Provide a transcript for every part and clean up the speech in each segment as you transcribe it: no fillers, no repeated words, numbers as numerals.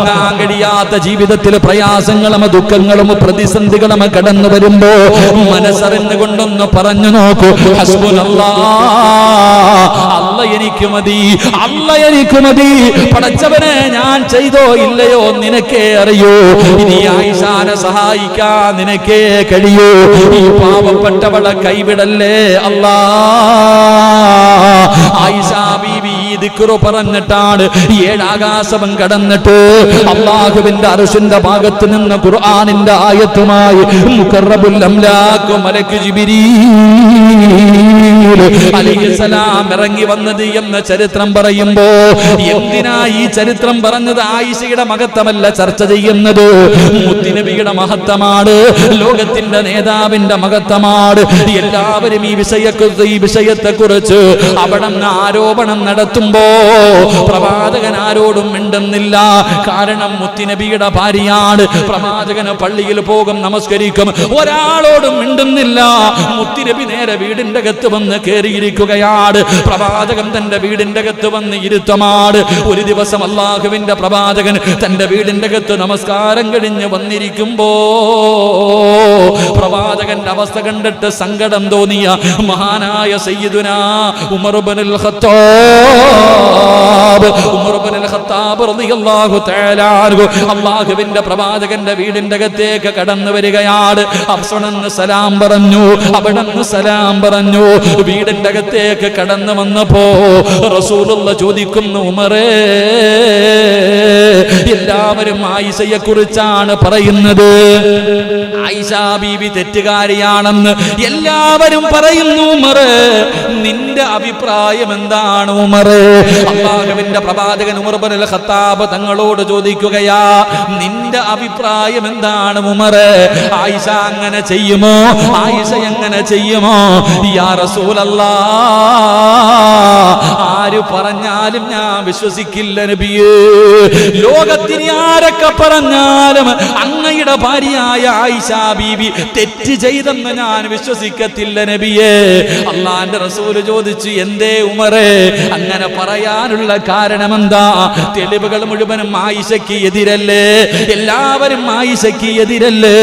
താങ്ങാൻ കഴിയാത്ത ജീവിതത്തിൽ പ്രയാസങ്ങളും ദുഃഖങ്ങളും പ്രതിസന്ധികളും കടന്നു വരുമ്പോ മനസ്സറിഞ്ഞുകൊണ്ടൊന്ന് പറഞ്ഞു നോക്കൂ, ഹസ്ബുനല്ലാഹ്, അല്ല എനിക്ക് മതി, അല്ല എനിക്ക് മതി. പടച്ചവനെ ഞാൻ ചെയ്തോ ഇല്ലയോ നിനക്കേ അറിയൂ. ഇനി ആയിഷാനെ സഹായിക്കാൻ നിനക്കേ കഴിയൂ. ഈ പാവപ്പെട്ടവളെ കൈവിടല്ലേ അല്ലാ. ആയിഷ ബീവി ദിക്റ് പറഞ്ഞിട്ടാണ് 7 ആകാശം കടന്നിട്ട് അല്ലാഹുവിന്റെ അർശിന്റെ ഭാഗത്ത് നിന്ന് ഖുർആനിന്റെ ആയത്തുമായി മുഖറബുൽ അംലാഖ് മലക്ക് ജിബ്രീൽ അലൈഹിസ്സലാം ഇറങ്ങി വന്നത് എന്ന ചരിത്രം പറയുമ്പോ എന്തിനാ ഈ ചരിത്രം പറഞ്ഞത്? ആയിഷയുടെ മഹത്വമല്ല ചർച്ച ചെയ്യുന്നത്, മുത്തുനബിയുടെ മഹത്വമാണ്, ലോകത്തിന്റെ നേതാവിന്റെ മഹത്വമാണ്. എല്ലാവരും ഈ വിഷയത്തെ കുറിച്ച് അവിടെ ആരോപണം നടത്തുമ്പോ പ്രവാചകൻ ആരോടും മിണ്ടുന്നില്ല. കാരണം മുത്തുനബിയുടെ ഭാര്യയാണ്. പ്രവാചകന് പള്ളിയിൽ പോകും, നമസ്കരിക്കും, ഒരാളോടും മിണ്ടുന്നില്ല. മുത്തുനബി നേരെ വീടിന്റെ അകത്ത് വന്ന് കയറിയിരിക്കുകയാണ്. പ്രവാചകൻ തന്റെ വീടിന്റെ അകത്ത് വന്ന് ഇരുത്തമാണ്. ഒരു ദിവസം അല്ലാഹുവിന്റെ പ്രവാചകൻ തന്റെ വീടിന്റെ അകത്ത് നമസ്കാരം കഴിഞ്ഞ് വന്നിരിക്കുമ്പോ പ്രവാചകന്റെ അവസ്ഥ കണ്ടിട്ട് സങ്കടം തോന്നിയ മഹാനായ സയ്യിദുനാ ഉമർ ഇബ്നുൽ ഖത്താബ് റളിയല്ലാഹു തആല അൻഹു അല്ലാഹുവിന്റെ പ്രവാചകന്റെ വീടിന്റെ അകത്തേക്ക് കടന്നു വരികയാണ്. അഫ്സണെന്ന് സലാം പറഞ്ഞു, അവിടെന്ന് സലാം പറഞ്ഞു. വീടിന്റെ അകത്തേക്ക് കടന്നു വന്നപ്പോ റസൂലുള്ള ചോദിക്കുന്നു, ഉമറേ, എല്ലാവരും ആയിഷയെ കുറിച്ചാണ് പറയുന്നത്, ആയിഷ ബീവി തെറ്റുകാരിയാണെന്ന് എല്ലാവരും പറയുന്നു. ഉമറേ, നിന്റെ അഭിപ്രായം എന്താണ് ഉമറേ? അല്ലാഹുവിന്റെ പ്രവാചകൻ ഉമർ ഇബ്നുൽ ഖത്താബ് തങ്ങളോട് ചോദിക്കുകയാ, നിന്റെ അഭിപ്രായം എന്താണ് ഉമറേ? ആയിഷ അങ്ങനെ ചെയ്യുമോ? ആയിഷ എങ്ങനെ ചെയ്യുമോ? യാ റസൂലല്ലാഹ്, ആര് പറഞ്ഞാലും ഞാൻ വിശ്വസിക്കില്ല നബിയേ. ലോകത്തിന് ആരൊക്കെ പറഞ്ഞാലും അങ്ങയുടെ ഭാര്യയായ ആയിഷ ബീവി തെറ്റ് ചെയ്തെന്ന് ഞാൻ വിശ്വസിക്കത്തില്ല നബിയേ. അല്ലാഹുവിന്റെ റസൂല് ചോദിച്ചു, എന്തേ ഉമറേ അങ്ങനെ പറയാനുള്ള കാരണം എന്താ? തെളിവുകൾ മുഴുവനും ആയിഷയ്ക്ക് എതിരല്ലേ, എല്ലാവരും ആയിഷയ്ക്ക് എതിരല്ലേ,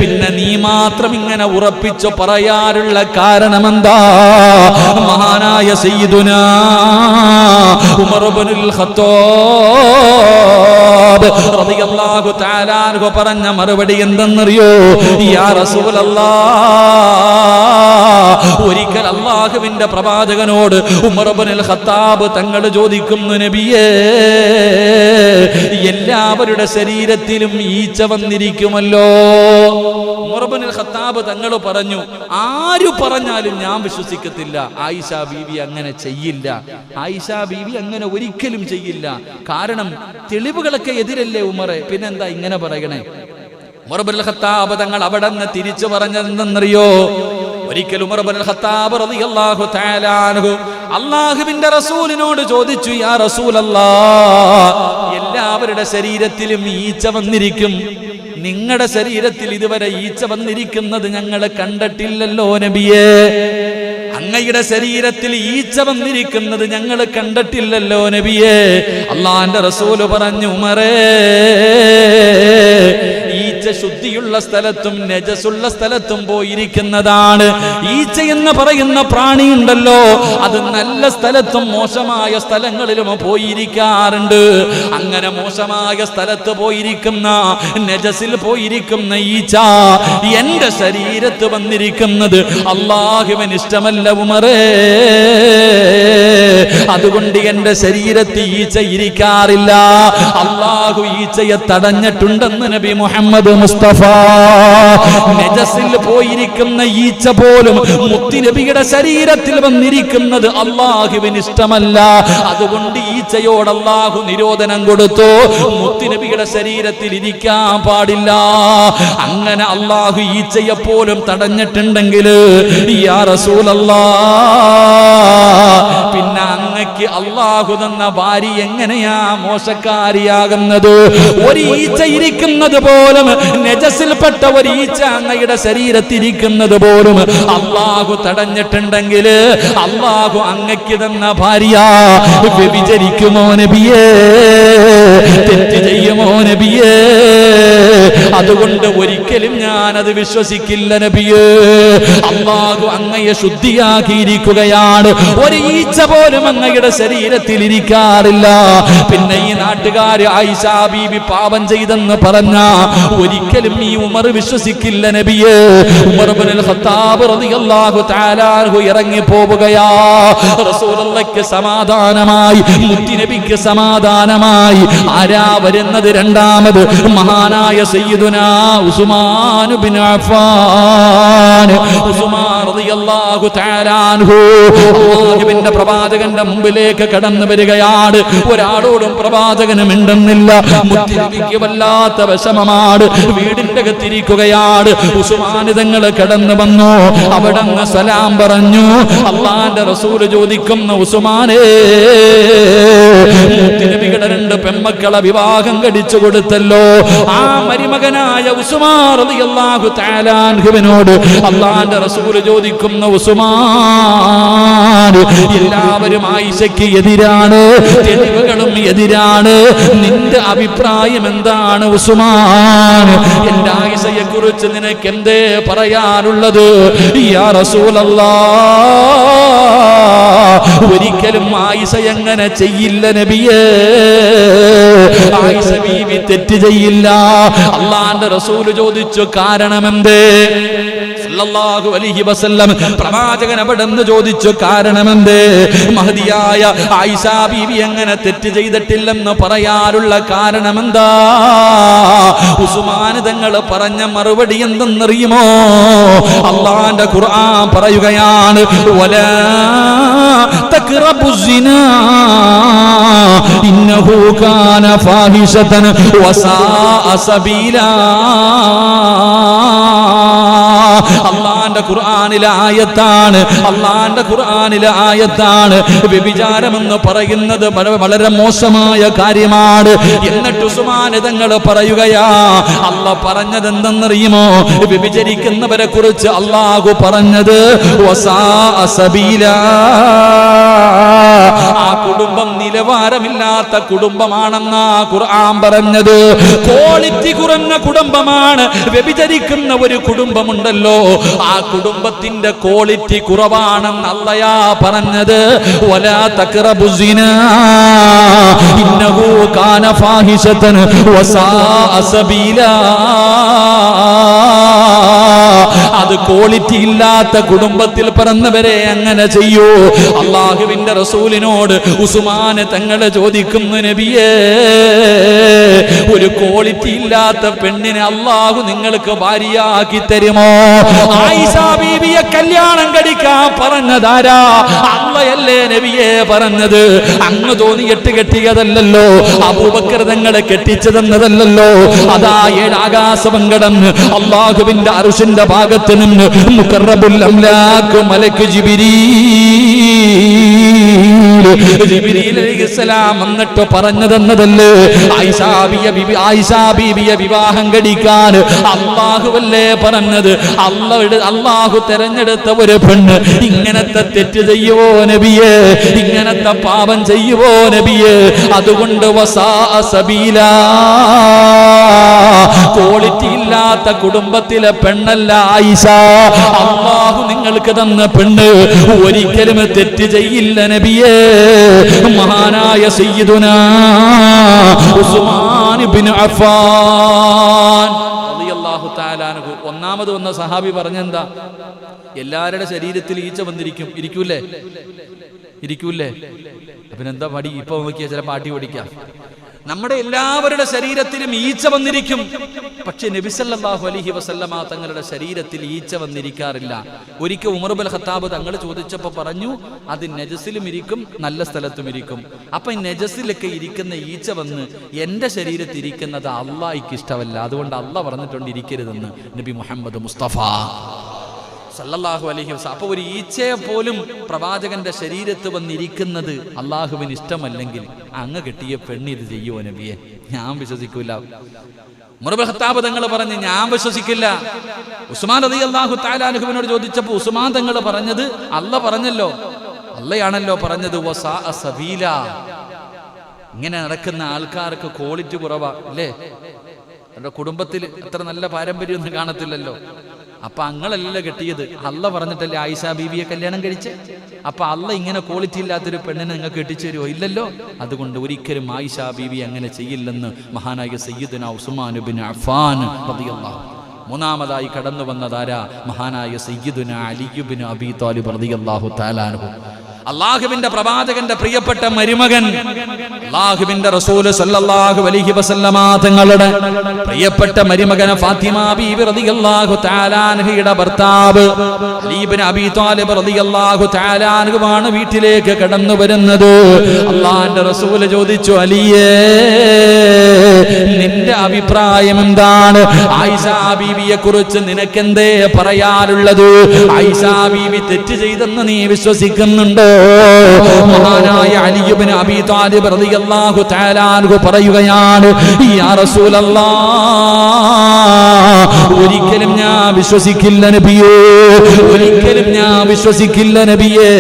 പിന്നെ നീ മാത്രം ഇങ്ങനെ ഉറപ്പിച്ചു പറയാനുള്ള കാരണം എന്താ? മഹാനായ സയ്യിദുനാ ഉമർ ഇബ്നുൽ ഖത്താബ് റളിയല്ലാഹു തആല അൻഹു പറഞ്ഞ മറുപടി എന്തെന്നറിയോ? യാ റസൂലല്ലാഹ്, ഒരിക്കൽ അല്ലാഹുവിന്റെ പ്രവാചകനോട് ഉമർ ഇബ്നുൽ ഖത്താബ് തങ്ങൾ ചോദിക്കുന്നു, നബിയേ, എല്ലാവരുടെ ശരീരത്തിലും ഈച്ച വന്നിരിക്കുമല്ലോ. ഉമർ ഇബ്നുൽ ഖത്താബ് തങ്ങൾ പറഞ്ഞു, ആര് പറഞ്ഞാലും ഞാൻ വിശ്വസിക്കത്തില്ല. ആയിഷ ബീവി അങ്ങനെ ചെയ്യില്ല, ആയിഷ ബീവി അങ്ങനെ ഒരിക്കലും ചെയ്യില്ല. കാരണം തെളിവുകളൊക്കെ എതിരല്ലേ ഉമറെ, പിന്നെന്താ ഇങ്ങനെ പറയണേ? ഉമർ ഇബ്നുൽ ഖത്താബ് തങ്ങൾ അവിടെ നിന്ന് തിരിച്ചു പറഞ്ഞതെന്നറിയോ? ഒരിക്കൽ ഉമർ ഇബ്നുൽ ഖത്താബ് റളിയല്ലാഹു തആല അൻഹു അല്ലാഹുവിന്റെ റസൂലിനോട് ചോദിച്ചു, യാ റസൂലല്ലാഹ്, എല്ലാവരുടെ ശരീരത്തിലും ഈച്ച വന്നിരിക്കും, നിങ്ങളുടെ ശരീരത്തിൽ ഇതുവരെ ഈച്ച വന്നിരിക്കുന്നത് ഞങ്ങൾ കണ്ടിട്ടില്ലല്ലോ നബിയേ. അങ്ങയുടെ ശരീരത്തിൽ ഈച്ച വന്നിരിക്കുന്നത് ഞങ്ങൾ കണ്ടിട്ടില്ലല്ലോ നബിയേ. അല്ലാഹുവിന്റെ റസൂല് പറഞ്ഞു, ഉമറേ, ഈച്ച ശുദ്ധിയുള്ള സ്ഥലത്തും നജസുള്ള സ്ഥലത്തും പോയിരിക്കുന്നതാണ്. ഈച്ച എന്ന് പറയുന്ന പ്രാണി ഉണ്ടല്ലോ, അത് നല്ല സ്ഥലത്തും മോശമായ സ്ഥലങ്ങളിലും പോയിരിക്കാറുണ്ട്. അങ്ങനെ മോശമായ സ്ഥലത്ത് പോയിരിക്കുന്ന, നജസിൽ പോയിരിക്കുന്ന ഈച്ച എന്റെ ശരീരത്ത് വന്നിരിക്കുന്നത് അല്ലാഹുവിന് ഇഷ്ടമല്ല ഉമറേ. അതുകൊണ്ട് എന്റെ ശരീരത്തിൽ ഈച്ച ഇരിക്കാറില്ല. അല്ലാഹു ഈച്ചയെ തടഞ്ഞിട്ടുണ്ടെന്ന് നബി മുഹമ്മദ് മുസ്തഫ. നജസിൽ പോയിരിക്കുന്ന ഈച്ച പോലും മുത്തുനബിയുടെ ശരീരത്തിൽ വന്നിരിക്കുന്നത് അല്ലാഹുവിന് ഇഷ്ടമല്ല. അതുകൊണ്ട് ഈച്ചയോട് അല്ലാഹു നിരോധനം കൊടുത്തു, മുത്തുനബിയുടെ ശരീരത്തിൽ ഇരിക്കാൻ പാടില്ല. അങ്ങനെ അല്ലാഹു ഈച്ചയെ പോലും തടഞ്ഞിട്ടുണ്ടെങ്കിൽ യാ റസൂലല്ലാഹ്, പിന്നെ അങ്ങക്ക് അല്ലാഹു തന്ന ഭാര്യ എങ്ങനെയാ മോശക്കാരിയാകുന്നത്? ഒരു ഈച്ച ഇരിക്കുന്നത് പോലും, നജസിൽപ്പെട്ട ഒരു ഈച്ച അങ്ങയുടെ ശരീരത്തിരിക്കുന്നത് പോലും അല്ലാഹു തടഞ്ഞിട്ടുണ്ടെങ്കിൽ അല്ലാഹു അങ്ങക്ക് തന്ന ഭാര്യ വ്യഭിചരിക്കുമോ നബിയേ? തെറ്റ് ചെയ്യുമോ അതുകൊണ്ട് ഒരിക്കലും ഞാൻ അത് വിശ്വസിക്കില്ല നബിയേ. അല്ലാഹു അങ്ങയെ ശുദ്ധിയാക്കിയിരിക്കുകയാണ്. ഒരു ഈച്ച പോലും അങ്ങയുടെ ശരീരത്തിൽ ഇരിക്കാറില്ല. പിന്നെ ഈ നാട്ടുകാര് ആയിഷ ബീബി പാപം ചെയ്തെന്ന് പറഞ്ഞ ഒരിക്കലും ഈ ഉമർ വിശ്വസിക്കില്ല നബിയേ. ഉമർ ഇബ്നുൽ ഖത്താബ് റളിയല്ലാഹു തആല അൻഹു ഇറങ്ങി പോവുകയാ. റസൂലുള്ളാഹിക്ക് സമാധാനമായി, മുത്തുനബിക്ക് സമാധാനമായി. ആരാ വരുന്നത്? രണ്ടാമത് മഹാനായ സയ്യിദുനാ ഉസ്മാൻ ഇബ്നു അഫ്ഫാൻ. ഉസ്മാൻ റളിയല്ലാഹു തആല അൻഹു അല്ലാഹുവിന്റെ പ്രവാചകന്റെ മുമ്പിലേക്ക് കടന്നു വരികയാണ്. ഒരാളോടും പ്രവാചകന് മിണ്ടുന്നില്ല. മുത്തുനബിക്ക് വല്ലാത്ത വിഷമമാണ്. വീടിന്റെ അകത്തിരിക്കുകയാണ്. ഉസ്മാൻ തങ്ങൾ കടന്നു വന്നു. അവിടങ്ങ് സലാം പറഞ്ഞു. അല്ലാഹുവിന്റെ റസൂൽ ചോദിക്കുന്നു, ഉസ്മാനേ, മുത്തുനബിയുടെ 2 പെൺമക്കളെ വിവാഹം കഴിച്ചു കൊടുത്തല്ലോ. ആ മരുമകനായ ഉസ്മാൻ റളിയല്ലാഹു തആല അൻഹുവിനോട് അല്ലാഹുവിന്റെ റസൂൽ ചോദിക്കുന്നു, ഉസ്മാൻ, എല്ലാവരും ആയിഷയ്ക്ക് എതിരാണ്, തെളിവുകളും എതിരാണ്. നിന്റെ അഭിപ്രായം എന്താണ് ഉസ്മാൻ? എന്റെ ആയിഷയെ കുറിച്ച് നിനക്ക് എന്തേ പറയാനുള്ളത്? യാ റസൂലല്ലാഹ്, ഒരിക്കലും ആയിഷ എങ്ങനെ ചെയ്യില്ല നബിയേ. ആയിഷ ബീവി തെറ്റ് ചെയ്യില്ല. അല്ലാഹുവിന്റെ റസൂൽ ചോദിച്ചു, കാരണമെന്തേ? സല്ലല്ലാഹു അലൈഹി വസല്ലം പ്രവാചകൻ അവിടെന്ന് ചോദിച്ചു, കാരണമെന്തേ? മഹദിയായ ആയിഷ ബീവി എങ്ങനെ തെറ്റ് ചെയ്തിട്ടില്ലെന്ന് പറയാനുള്ള കാരണമെന്താ? ഉസ്മാൻ തങ്ങൾ പറഞ്ഞ മറുപടി എന്തെന്നറിയുമോ? അല്ലാഹുവിന്റെ ഖുർആൻ പറയുകയാണ്, വലാ തഖ്റബു സിനാ ഇന്നഹു കാന ഫാഹിശതൻ വസാഅ സബീലാ. അല്ലാഹുവിന്റെ ഖുർആനിലെ ആയത്താണ്. അല്ലാഹുവിന്റെ ഖുർആനിലെ ആയത്താണ്. വ്യഭിചാരമെന്ന് പറയുന്നത് വളരെ മോശമായ കാര്യമാണ്. എന്നിട്ട് ഉസ്മാൻ തങ്ങൾ പറയുകയാ, അല്ലാഹ് പറഞ്ഞത് എന്തെന്നറിയുമോ? വ്യഭിചരിക്കുന്നവരെ കുറിച്ച് അല്ലാഹു പറഞ്ഞത് വസാഅ സബീലാ. ആ കുടുംബം നിലവാരമില്ലാത്ത കുടുംബമാണെന്നാ ഖുർആൻ പറഞ്ഞത്. ക്വാളിറ്റി കുറഞ്ഞ കുടുംബമാണ്. വ്യഭിചരിക്കുന്ന ഒരു കുടുംബമുണ്ടല്ലോ, ആ കുടുംബത്തിന്റെ ക്വാളിറ്റി കുറവാണെന്ന് അല്ലാഹ് പറഞ്ഞത്. വലാ തഖ്റബു സിനാ ഇന്നഹു കാന ഫാഹിശതൻ വസാഅ സബീലാ. അത് ക്വാളിറ്റി ഇല്ലാത്ത കുടുംബത്തിൽ പിറന്നവരെ അങ്ങനെ ചെയ്യൂ. അല്ലാഹുവിന്റെ റസൂലിനോട് ഉസ്മാൻ തങ്ങൾ ചോദിക്കുന്നു, നബിയേ, ഒരു ക്വാളിറ്റി ഇല്ലാത്ത പെണ്ണിനെ അല്ലാഹു നിങ്ങൾക്ക് ഭാര്യയാക്കി തരുമോ? ആയിഷ ബീവിയെ കല്യാണം കഴിക്കാൻ പറഞ്ഞതാരാ? അല്ലാഹയല്ലേ നബിയെ പറഞ്ഞത്. അങ്ങ് തോന്നിയിട്ട് കെട്ടിയതല്ലല്ലോ. അബൂബക്കർ തങ്ങളെ കെട്ടിച്ചതെന്നതല്ലല്ലോ. അതാ 7 ആകാശം കടന്ന് അല്ലാഹുവിന്റെ അർശിന്റെ ഭാഗത്ത് നിന്ന് മുഖറബുൽ അംലാക്ക് മലക്ക് ജിബ്രീൽ അലൈഹിസ്സലാം എന്നിട്ട് പറഞ്ഞതെന്നതല്ലേ? ആയിഷ ബീവിയെ വിവാഹം കഴിക്കാൻ അല്ലാഹുവല്ലേ പറഞ്ഞത്. അല്ലാഹു തെരഞ്ഞെടുത്ത ഒരു പെണ്ണ് ഇങ്ങനത്തെ തെറ്റ് ചെയ്യുവോ നബിയേ? ഇങ്ങനത്തെ പാപം ചെയ്യുവോ നബിയേ? അതുകൊണ്ട് വസാഅ സബീലാ, ക്വാളിറ്റി ഇല്ലാത്ത കുടുംബത്തിലെ പെണ്ണല്ല ആയിഷ. അല്ലാഹു നിങ്ങൾക്ക് തന്ന പെണ്ണ് ഒരിക്കലും തെറ്റ് ചെയ്യില്ല നബിയേ. മഹാനായ സയ്യിദുനാ ഉസ്മാൻ ഇബ്നു അഫ്ഫാൻ റളിയല്ലാഹു തആല അൻഹു. ഒന്നാമത് വന്ന സഹാബി പറഞ്ഞെന്താ? എല്ലാവരുടെ ശരീരത്തിൽ ഈച്ച വന്നിരിക്കും. ഇരിക്കൂലേ? പിന്നെന്താ മടി? ഇപ്പൊ നോക്കിയാ ചില പാട്ടി ഓടിക്കാം. നമ്മുടെ എല്ലാവരുടെ ശരീരത്തിലും ഈച്ച വന്നിരിക്കും. പക്ഷെ നബി സല്ലല്ലാഹു അലൈഹി വസല്ലമ തങ്ങളുടെ ശരീരത്തിൽ ഈച്ച വന്നിരിക്കാറില്ല. ഒരിക്കൽ ഉമർ ഇബ്നുൽ ഖത്താബ് തങ്ങൾ ചോദിച്ചപ്പോൾ പറഞ്ഞു, അത് നജസിലും ഇരിക്കും, നല്ല സ്ഥലത്തും ഇരിക്കും. അപ്പൊ നജസിലൊക്കെ ഇരിക്കുന്ന ഈച്ച വന്ന് എന്റെ ശരീരത്തിൽ ഇരിക്കുന്നത് അല്ലാഹ്ക്ക് ഇഷ്ടമല്ല. അതുകൊണ്ട് അല്ലാഹ് പറഞ്ഞിട്ടുണ്ട് ഇരിക്കരുതെന്ന് നബി മുഹമ്മദ് മുസ്തഫ സല്ലല്ലാഹു അലൈഹി വസല്ലം. അപ്പൊ ഒരു ഈച്ചയെ പോലും പ്രവാചകന്റെ ശരീരത്ത് വന്നിരിക്കുന്നത് അള്ളാഹുവിന് ഇഷ്ടമല്ലെങ്കിൽ അങ്ങ് കെട്ടിയ പെണ്ണിത് ചെയ്യുവോ നബിയെ? ഞാൻ വിശ്വസിക്കൂല. ഉമർ ഇബ്നുൽ ഖത്താബ് തങ്ങൾ പറഞ്ഞു, ഞാൻ വിശ്വസിക്കില്ല. ഉസ്മാൻ റളിയല്ലാഹു തആല അൻഹുവിനോട് ചോദിച്ചപ്പോൾ ഉസ്മാൻ തങ്ങൾ പറഞ്ഞത്, അല്ലാഹ് പറഞ്ഞല്ലോ, അല്ലാഹയാണല്ലോ പറഞ്ഞത്, വസാഅ സബീല. ഇങ്ങനെ നടക്കുന്ന ആൾക്കാർക്ക് ക്വാളിറ്റി കുറവാ അല്ലേ? അവരുടെ കുടുംബത്തിൽ അത്ര നല്ല പാരമ്പര്യമൊന്നും കാണത്തില്ലല്ലോ. അപ്പൊ അങ്ങളല്ല കെട്ടിയത്, അള്ള പറഞ്ഞിട്ടല്ലേ ആയിഷ ബീവിയെ കല്യാണം കഴിച്ച്. അപ്പൊ അള്ള ഇങ്ങനെ ക്വാളിറ്റി ഇല്ലാത്തൊരു പെണ്ണിനെ നിങ്ങൾക്ക് കെട്ടിച്ചു തരുമോ? ഇല്ലല്ലോ. അതുകൊണ്ട് ഒരിക്കലും ആയിഷ ബീവി അങ്ങനെ ചെയ്യില്ലെന്ന് മഹാനായ സയ്യിദുനാ ഉസ്മാൻ ഇബ്നു അഫ്ഫാൻ റളിയല്ലാഹു. മൂന്നാമതായി കടന്നു വന്നതാരാ? മഹാനായ സയ്യിദുനാ അലി ഇബ്നു അബീ ത്വാലിബ് റളിയല്ലാഹു തആല അൻഹു. അള്ളാഹുവിന്റെ പ്രവാചകന്റെ പ്രിയപ്പെട്ട മരുമകൻ, അള്ളാഹുവിന്റെ റസൂൽ സല്ലല്ലാഹു അലൈഹി വസല്ലമ തങ്ങളുടെ പ്രിയപ്പെട്ട മരുമകൻ ഫാത്തിമ ബീവി റളിയല്ലാഹു തആല അൻഹയുടെ ഭർത്താവ് അലി ഇബ്നു അബീ ത്വാലിബ് റളിയല്ലാഹു തആല അൻഹുവാണ് വീട്ടിലേക്ക് കടന്നു വരുന്നത്. അള്ളാഹുവിന്റെ റസൂൽ ചോദിച്ചു, അലിയേ, നിന്റെ അഭിപ്രായം എന്താണ്? ആയിഷ ബീവിയെ കുറിച്ച് നിനക്കെന്തേ പറയാനുള്ളത്? ആയിഷ ബീവി തെറ്റ് ചെയ്തെന്ന് നീ വിശ്വസിക്കുന്നുണ്ടോ? മഹാനായ അലി ഇബ്നു അബീ ത്വാലിബ് റളിയല്ലാഹു തആല അൻഹു പറയുകയാണ്, യാ റസൂലല്ലാഹ്, ഒരിക്കലും ഞാൻ വിശ്വസിക്കില്ല നബിയേ, ഒരിക്കലും ഞാൻ വിശ്വസിക്കില്ല നബിയേ.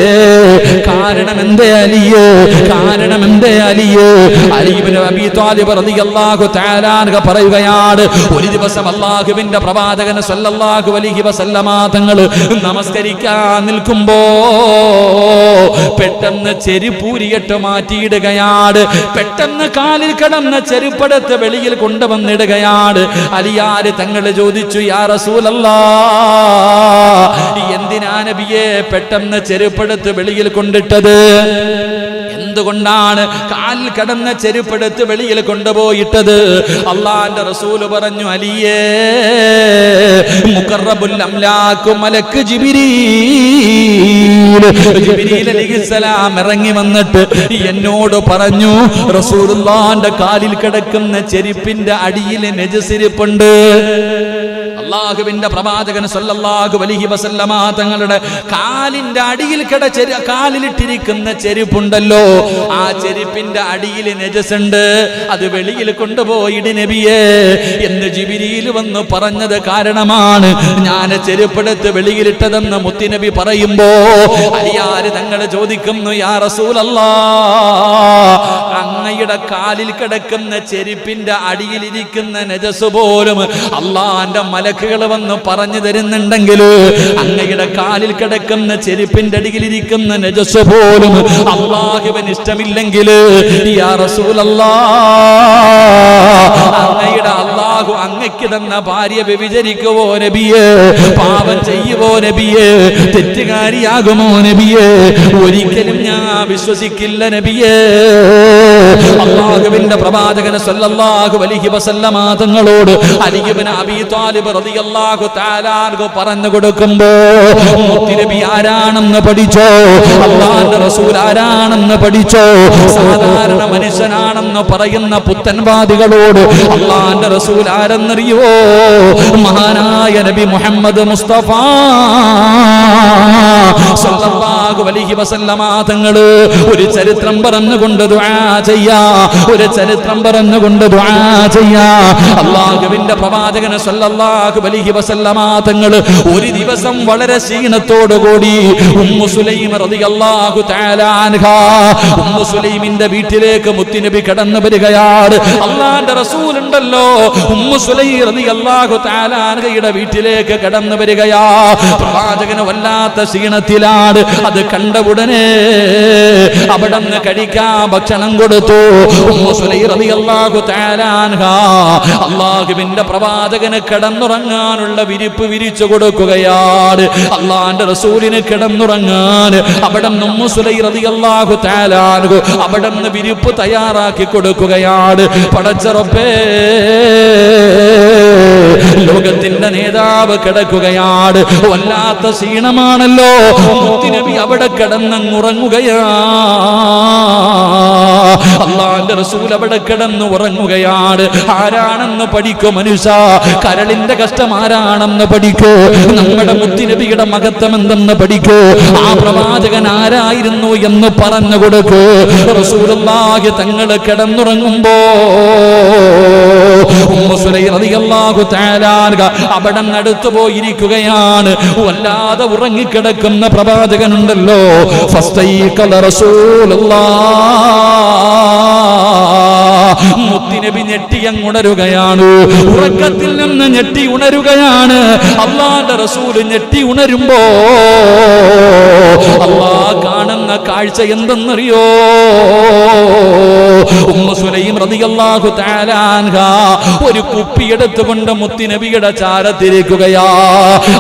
കാരണം എന്തേ അലിയേ? കാരണം എന്തേ അലിയേ? അലി ഇബ്നു അബീ ത്വാലിബ് റളിയല്ലാഹു തആല അൻഹു പറയുകയാണ്, ഒരു ദിവസം അല്ലാഹുവിന്റെ പ്രവാചകൻ സല്ലല്ലാഹു അലൈഹി വസല്ലമ തങ്ങൾ നമസ്കരിക്കാൻ നിൽക്കുമ്പോ പെട്ടെന്ന് ചെരുപ്പൂരിയിട്ട് മാറ്റിയിടുകയാണ്. പെട്ടെന്ന് കാലിൽ കിടന്ന ചെരുപ്പെടുത്ത് വെളിയിൽ കൊണ്ടുവന്നിടുകയാണ്. അലിയാര് തങ്ങൾ ചോദിച്ചു, യാ റസൂലല്ലാഹ്, എന്തിനാ നബിയെ പെട്ടെന്ന് ചെരുപ്പെടുത്ത് വെളിയിൽ കൊണ്ടിട്ടത്? എന്തുകൊണ്ടാണ് കാലിൽ കിടന്ന ചെരുപ്പെടുത്ത് വെളിയിൽ കൊണ്ടുപോയിട്ടത്? അള്ളാന്റെ റസൂല് പറഞ്ഞു, അലിയേ, മുഖറബുൽ അംലാഖ് മലക്ക് ജിബ്രീൽ അലൈഹിസ്സലാം ഇറങ്ങി വന്നിട്ട് എന്നോട് പറഞ്ഞു, റസൂലുള്ളാഹിന്റെ കാലിൽ കിടക്കുന്ന ചെരുപ്പിന്റെ അടിയിൽ നജസിരിപ്പുണ്ട്. അല്ലാഹുവിന്റെ പ്രവാചകൻ സല്ലല്ലാഹു അലൈഹി വസല്ലമ തങ്ങളുടെ കാലിന്റെ അടിയിൽ കാലിലിട്ടിരിക്കുന്ന ചെരുപ്പുണ്ടല്ലോ, ആ ചെരുപ്പിന്റെ അടിയിൽ നജസുണ്ട്, അത് വെളിയിൽ കൊണ്ടുപോയിട് നബിയേ എന്ന് ജിബ്രീൽ വന്ന് പറഞ്ഞത് കാരണമാണ് ഞാൻ ചെരുപ്പെടുത്ത് വെളിയിലിട്ടതെന്ന് മുത്തുനബി പറയുമ്പോ അലിയാര് തങ്ങൾ ചോദിക്കുന്നു, യാ റസൂലല്ലാഹ്, അങ്ങയുടെ കാലിൽ കിടക്കുന്ന ചെരുപ്പിന്റെ അടിയിലിരിക്കുന്ന നജസ് പോലും അള്ളാന്റെ മലക്കുകൾ വന്ന് പറഞ്ഞു തരുന്നുണ്ടെങ്കിൽ അങ്ങയുടെ കാലിൽ കിടക്കുന്ന ചെരുപ്പിന്റെ അടിയിലിരിക്കുന്ന നജസ് പോലും അള്ളാഹുവിന് ഇഷ്ടമില്ലെങ്കിൽ യാ റസൂലല്ലാഹ്, അങ്ങയുടെ അള്ളാഹു അങ്ങയ്ക്ക് തന്ന ഭാര്യ വ്യഭിചരിക്കുവോ നബിയേ? പാപം ചെയ്യുവോ നബിയേ? തെറ്റുകാരിയാകുമോ നബിയേ? ഒരിക്കലും ഞാൻ വിശ്വസിക്കില്ല നബിയേ. അല്ലാഹുവിന്റെ പ്രവാചകൻ സല്ലല്ലാഹു അലൈഹി വസല്ലമ തങ്ങളോട് അലി ഇബ്നു അബീ ത്വാലിബ് റളിയല്ലാഹു തആല അൻഹു പറഞ്ഞു കൊടുക്കുമ്പോ മുത്തുനബി ആരാണെന്ന് പഠിച്ചോ, അല്ലാഹുവിന്റെ റസൂൽ ആരാണെന്ന് പഠിച്ചോ. സാധാരണ മനുഷ്യനാണെന്ന് പറയുന്ന പുത്തൻവാദികളോട് അല്ലാഹുവിന്റെ റസൂൽ ആരെന്നറിയോ? മഹാനായ നബി മുഹമ്മദ് മുസ്തഫ സല്ലല്ലാഹു അലൈഹി വസല്ലമ തങ്ങൾ ഒരു ചരിത്രം പറഞ്ഞുകൊണ്ട് ദുആ ചെയ്യാ, ഒരു ചരിത്രം പറഞ്ഞുകൊണ്ട് ദുആ ചെയ്യാ. അല്ലാഹുവിന്റെ പ്രവാചകൻ സല്ലല്ലാഹു അലൈഹി വസല്ലമ തങ്ങൾ ഒരു ദിവസം വളരെ ക്ഷീണത്തോടുകൂടി ഉമ്മു സുലൈം റളിയല്ലാഹു തആല അൻഹാ, ഉമ്മു സുലൈമിന്റെ വീട്ടിലേക്ക് മുത്തുനബി കടന്നു വരികയാണ്. അല്ലാഹുവിന്റെ റസൂൽ ഉണ്ടല്ലോ, ഉമ്മു സുലൈം റളിയല്ലാഹു തആല അൻഹയുടെ വീട്ടിലേക്ക് കടന്നു വരികയാ. പ്രവാചകന് വല്ലാത്ത ക്ഷീണത്തിലാണ്. അത് കണ്ട ഉടനെ അവിടുന്ന് കഴിക്കാൻ ഭക്ഷണം കൊടുത്തു. ഉമ്മു സുലൈം റളിയല്ലാഹു തആല അൻഹാ അല്ലാഹുവിന്റെ പ്രവാചകന് കിടന്നുറങ്ങാനുള്ള വിരിപ്പ് വിരിച്ചു കൊടുക്കുകയാണ്. അല്ലാഹുവിന്റെ റസൂലിന് കിടന്നുറങ്ങാൻ അവിടുന്ന് ഉമ്മു സുലൈം റളിയല്ലാഹു തആല അൻഹു അവിടുന്ന് വിരിപ്പ് തയ്യാറാക്കി കൊടുക്കുകയാണ്. പടച്ച റബ്ബേ, ലോകത്തിന്റെ നേതാവ് കിടക്കുകയാണ്. വല്ലാത്ത ക്ഷീണമാണല്ലോ. മുത്തുനബി അവിടെ കിടന്നുറങ്ങുകയാ. അല്ലാഹുവിന്റെ റസൂൽ അവിടെ കിടന്നു ഉറങ്ങുകയാണ്. ആരാണെന്ന് പഠിക്കോ മനുഷ്യ, കരളിന്റെ കഷ്ടം ആരാണെന്ന് പഠിക്കോ, നമ്മുടെ മുത്തുനബിയുടെ മഹത്വം എന്തെന്ന് പഠിക്കോ, ആ പ്രവാചകൻ ആരായിരുന്നു എന്ന് പറഞ്ഞു കൊടുക്കോ. റസൂലുള്ളാഹി തങ്ങൾ കിടന്നുറങ്ങുമ്പോ ഉമ്മു സുലൈം റളിയല്ലാഹു തആല അൻഹ അവിടെ അടുത്ത് പോയിരിക്കുകയാണ്. വല്ലാതെ ഉറങ്ങിക്കിടക്കുന്ന പ്രവാചകനുണ്ടല്ലോ. ഫസ്തൈഖല റസൂലുള്ളാഹ് മുത്തുനബി ഞെട്ടിയങ്ങുണരുകയാണ്, ഉറക്കത്തിൽ നിന്ന് ഞെട്ടി ഉണരുകയാണ്. അല്ലാഹുവിന്റെ റസൂൽ ഞെട്ടി ഉണരുമ്പോ അല്ലാഹ് കാണുന്ന കാഴ്ച എന്തെന്നറിയോ? ഉമ്മു സുലൈം റളിയല്ലാഹു തആല അൻഹ ഒരു കുപ്പി എടുത്തുകൊണ്ട് മുത്തുനബിയുടെ ചാരത്തിരിക്കുകയാ.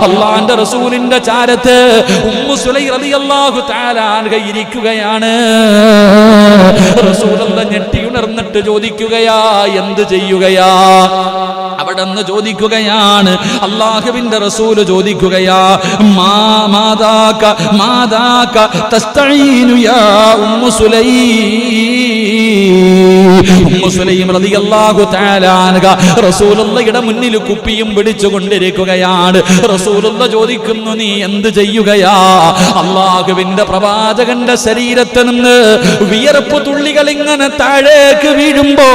അല്ലാഹുവിന്റെ റസൂലിന്റെ ചാരത്ത് ഉമ്മു സുലൈം റളിയല്ലാഹു തആല അൻഹ ഇരിക്കുകയാണ്. റസൂലുള്ളാഹി ഞെട്ടി ഉണർന്നിട്ട് ചോദിക്കുകയാ, എന്ത് ചെയ്യുകയാ? അവിടെന്ന് ചോദിക്കുകയാണ്, അല്ലാഹുവിന്റെ റസൂല് ചോദിക്കുകയാ, മാദാക തസ്തഈനു യാ ഉമ്മു സുലൈം റളിയല്ലാഹു തആല അൻഹ റസൂലുള്ളാഹിയുടെ മുന്നിൽ കുപ്പിയും പിടിച്ചുകൊണ്ടിരിക്കുകയാണ്. റസൂലുള്ളാഹി ചോദിക്കുന്നു, നീ എന്ത് ചെയ്യുകയാ? അല്ലാഹുവിന്റെ പ്രവാചകന്റെ ശരീരത്തിൽ നിന്ന് വിയർപ്പ് തുള്ളികൾ ഇങ്ങനെ താഴേക്ക് വീഴുമ്പോ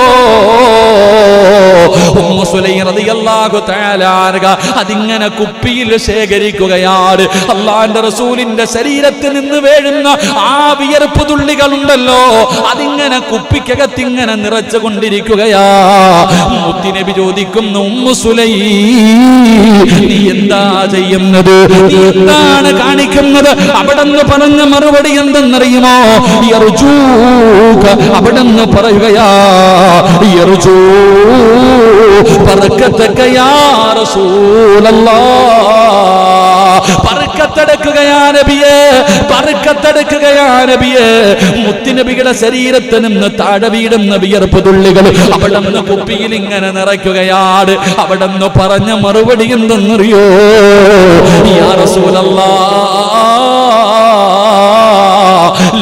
ഉമ്മു സുലൈം റളിയല്ലാഹു തആല അൻഹ അതിങ്ങനെ കുപ്പിയിൽ ശേഖരിക്കുകയാണ്. അല്ലാഹുവിന്റെ റസൂലിന്റെ ശരീരത്തിൽ നിന്ന് വീഴുന്ന ആ വിയർപ്പ് തുള്ളികളുണ്ടല്ലോ, അതിങ്ങനെ കുപ്പിക്കകത്ത് ഇങ്ങനെ നിറച്ചുകൊണ്ടിരിക്കുകയാ. മുത്തുനബി ചോദിക്കുന്നു, ഉമ്മു സുലൈം നീ എന്താ ചെയ്യുന്നത്? നീ എന്താണ് കാണിക്കുന്നത്? അവിടെന്ന് പറഞ്ഞ മറുപടി എന്തെന്നറിയുമോ? അവിടെന്ന് പറയുകയാ, പറക്കത്തക്ക യാ റസൂലല്ലാഹ്, പറക്കത്തെടുക്കുകയാ നബിയേ, പറക്കത്തെടുക്കുകയാ നബിയേ. മുത്തുനബിയുടെ ശരീരത്തിൽ നിന്ന് താഴെ വീടുന്ന വിയർപ്പ് തുള്ളികൾ അവിടെന്ന് കുപ്പിയിൽ ഇങ്ങനെ നിറയ്ക്കുകയാണ്. അവിടെന്ന് പറഞ്ഞ മറുപടി എന്തെന്നറിയോ? യാ റസൂലല്ലാഹ്,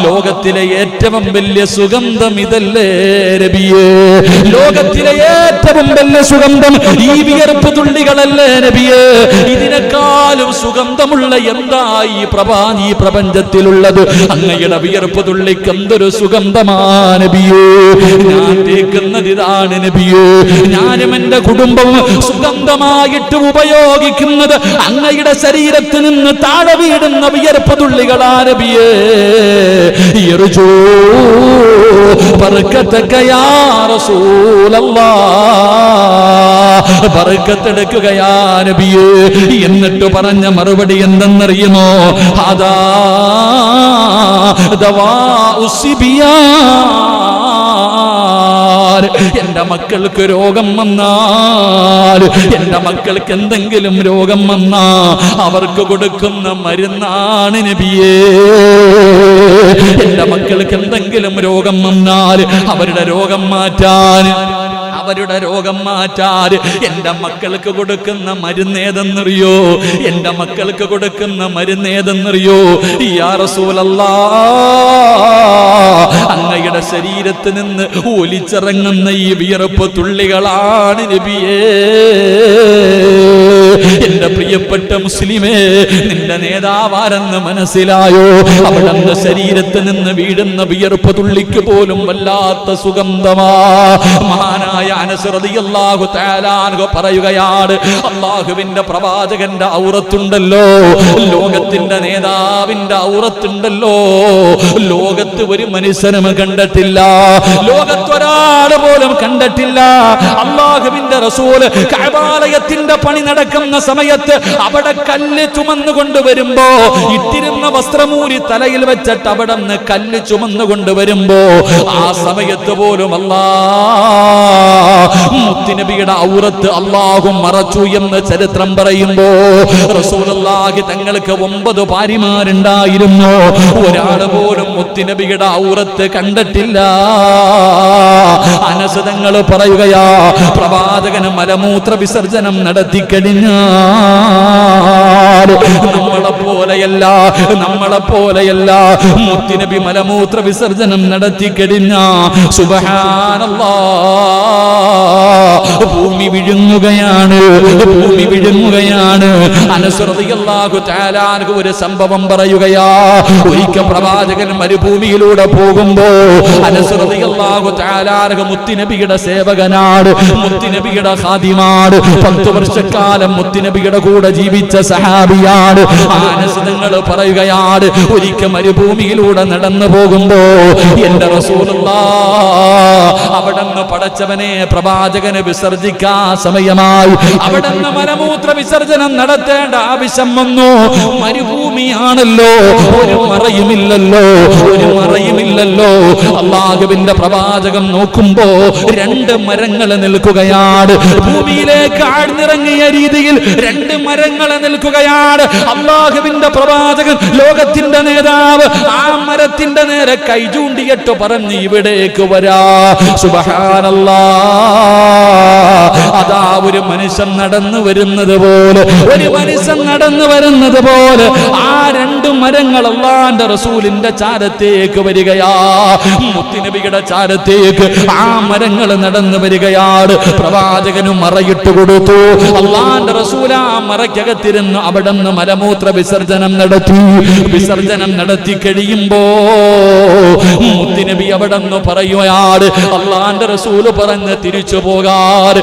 ലോകത്തിലെ ഏറ്റവും വലിയ സുഗന്ധം ഇതല്ലേ നബിയേ? ലോകത്തിലെ ഏറ്റവും വലിയ സുഗന്ധം ഈ വിയർപ്പ് തുള്ളികളല്ലേ നബിയേ? ഇതിനേക്കാളും സുഗന്ധമുള്ള എന്താ ഈ പ്രപഞ്ചത്തിലുള്ളത്? അങ്ങയുടെ വിയർപ്പ് തുള്ളിക്ക് എന്തൊരു സുഗന്ധമാ നബിയേ. ഞാൻ തേക്കുന്നത് ഇതാണ് നബിയേ. ഞാനും എന്റെ കുടുംബവും സുഗന്ധമായിട്ട് ഉപയോഗിക്കുന്നത് അങ്ങയുടെ ശരീരത്തിൽ നിന്ന് താഴെ വീടുന്ന വിയർപ്പ് തുള്ളികളാ നബിയേ. ബർക്കത്തക യാ റസൂലല്ലാഹ്, ബർക്കത്തെടുക്കുകയാ നബിയേ. എന്നിട്ട് പറഞ്ഞ മറുപടി എന്തെന്നറിയുമോ? ഹാദാ ദവാഉ സിബിയാൻ, എന്റെ മക്കൾക്ക് രോഗം വന്നാൽ, എന്റെ മക്കൾക്ക് എന്തെങ്കിലും രോഗം വന്നാ അവർക്ക് കൊടുക്കുന്ന മരുന്നാണ് നബിയേ. എന്റെ മക്കൾക്ക് എന്തെങ്കിലും രോഗം വന്നാൽ അവരുടെ രോഗം മാറ്റാൻ എന്റെ മക്കൾക്ക് കൊടുക്കുന്ന മരുന്നേതെന്നറിയോ? എന്റെ മക്കൾക്ക് കൊടുക്കുന്ന മരുന്നേതെന്നറിയോ? യാ റസൂലല്ലാഹ്, അങ്ങയുടെ ശരീരത്തിൽ നിന്ന് ഒലിച്ചിറങ്ങുന്ന ഈ വിയർപ്പ് തുള്ളികളാണ് നബിയേ. എന്റെ പ്രിയപ്പെട്ട മുസ്ലിമേ, നിന്റെ നേതാവാരെന്ന് മനസ്സിലായോ? അവിടുന്ന് ശരീരത്തിൽ നിന്ന് വീഴുന്ന വിയർപ്പ് തുള്ളിക്ക് പോലും വല്ലാത്ത സുഗന്ധമാ. മഹാനായ അനസ് റളിയല്ലാഹു തആല അൻഹു പറയുകയാണ്, അല്ലാഹുവിന്റെ പ്രവാചകന്റെ ഔറത്തുണ്ടല്ലോ, ലോകത്തിന്റെ നേതാവിന്റെ ഔറത്തുണ്ടല്ലോ, ലോകത്ത് ഒരു മനുഷ്യനും കണ്ടിട്ടില്ല, ലോകത്ത് ഒരാൾ പോലും കണ്ടിട്ടില്ല. അല്ലാഹുവിന്റെ റസൂല് കഅബാലയത്തിന്റെ പണി നടക്കുന്ന സമയത്ത് അവിടെ കല്ല് ചുമന്നു കൊണ്ടുവരുമ്പോ, ഇട്ടിരുന്ന വസ്ത്രമൂരി തലയിൽ വെച്ചിട്ട് അവിടെ നിന്ന് കല്ല് ചുമന്നു കൊണ്ടുവരുമ്പോ ആ സമയത്ത് പോലും മുത്തുനബിയുടെ ഔറത്ത് അല്ലാഹു മറച്ചു എന്ന് ചരിത്രം പറയുമ്പോ, റസൂലുള്ളാഹി തങ്ങൾക്ക് 9 ഭാര്യമാരുണ്ടായിരുന്നു, ഒരാള് പോലും മുത്തുനബിയുടെ ഔറത്ത് കണ്ടിട്ടില്ല. അനസ് തങ്ങൾ പറയുകയാ, പ്രവാചകന് മലമൂത്ര വിസർജനം നടത്തിക്കഴിഞ്ഞാൽ നമ്മളെ പോലെയല്ല മുത്തുനബി മലമൂത്ര വിസർജനം നടത്തിക്കഴിഞ്ഞ സുബ്ഹാനല്ലാഹ് ഭൂമി വിഴുങ്ങുകയാണ്, ഭൂമി വിഴുങ്ങുകയാണ്. അനസ് റളിയല്ലാഹു തആല അൻഹു ഒരു സംഭവം പറയുകയാ. ഒരിക്കൽ പ്രവാചകൻ മരുഭൂമിയിലൂടെ പോകുമ്പോ അനസ് റളിയല്ലാഹു തആല അൻഹു മുത്തുനബിയുടെ സേവകനാണ്, മുത്തുനബിയുടെ ഖാദിമാണ്. 10 വർഷക്കാലം മുത്തുനബിയുടെ കൂടെ ജീവിച്ച സഹാബിയാണ്. അനസ് തങ്ങൾ പറയുകയാണ്, ഒരിക്കൽ മരുഭൂമിയിലൂടെ നടന്നു പോകുമ്പോ എന്റെ റസൂലുള്ളാഹ് അവിടുന്ന് പടച്ചവനെ പ്രവാചകനെ വിസർജിക്കാൻ സമയമായി. അവിടുന്ന് മലമൂത്ര വിസർജനം നടത്തേണ്ട ആവശ്യം വന്നു. മരുഭൂമിയാണല്ലോ, ഒരു മറയുമില്ലല്ലോ, ഒരു മറയുമില്ലല്ലോ. അല്ലാഹുവിന്റെ പ്രവാചകൻ നോക്കുമ്പോ 2 മരങ്ങൾ നിൽക്കുകയാണ്. ഭൂമിയിലേക്ക് ആഴ്ന്നിറങ്ങിയ രീതിയിൽ 2 മരങ്ങൾ നിൽക്കുകയാണ്. അല്ലാഹുവിന്റെ പ്രവാചകൻ, ലോകത്തിന്റെ നേതാവ്, ആ മരത്തിന്റെ നേരെ കൈ ചൂണ്ടിയിട്ട് പറഞ്ഞു, ഇവിടേക്ക് വരാ. സുബ്ഹാനല്ലാഹ്. അതാ ഒരു മനുഷ്യൻ നടന്നു വരുന്നത് പോലെ, ഒരു മനുഷ്യൻ നടന്നു വരുന്നത് പോലെ ആ 2 മരങ്ങൾ അല്ലാഹുവിന്റെ റസൂലിന്റെ ചാരത്തേക്ക് വരികയാ. മുത്തുനബിയുടെ ചാരത്തേക്ക് ആ മരങ്ങൾ നടന്നു വരികയാണ്. പ്രവാചകനും മറയിട്ട് കൊടുത്തു. അല്ലാഹുവിന്റെ റസൂൽ ആ മറയ്ക്കകത്തിരുന്ന് അവിടെ നിന്ന് മലമൂത്ര വിസർജനം നടത്തി. വിസർജനം നടത്തി കഴിയുമ്പോ മുത്തുനബി അവിടെ നിന്ന് പറയുകയാണ്, അല്ലാഹുവിന്റെ റസൂൽ പറഞ്ഞ് തിരിച്ചു പോകാൻ.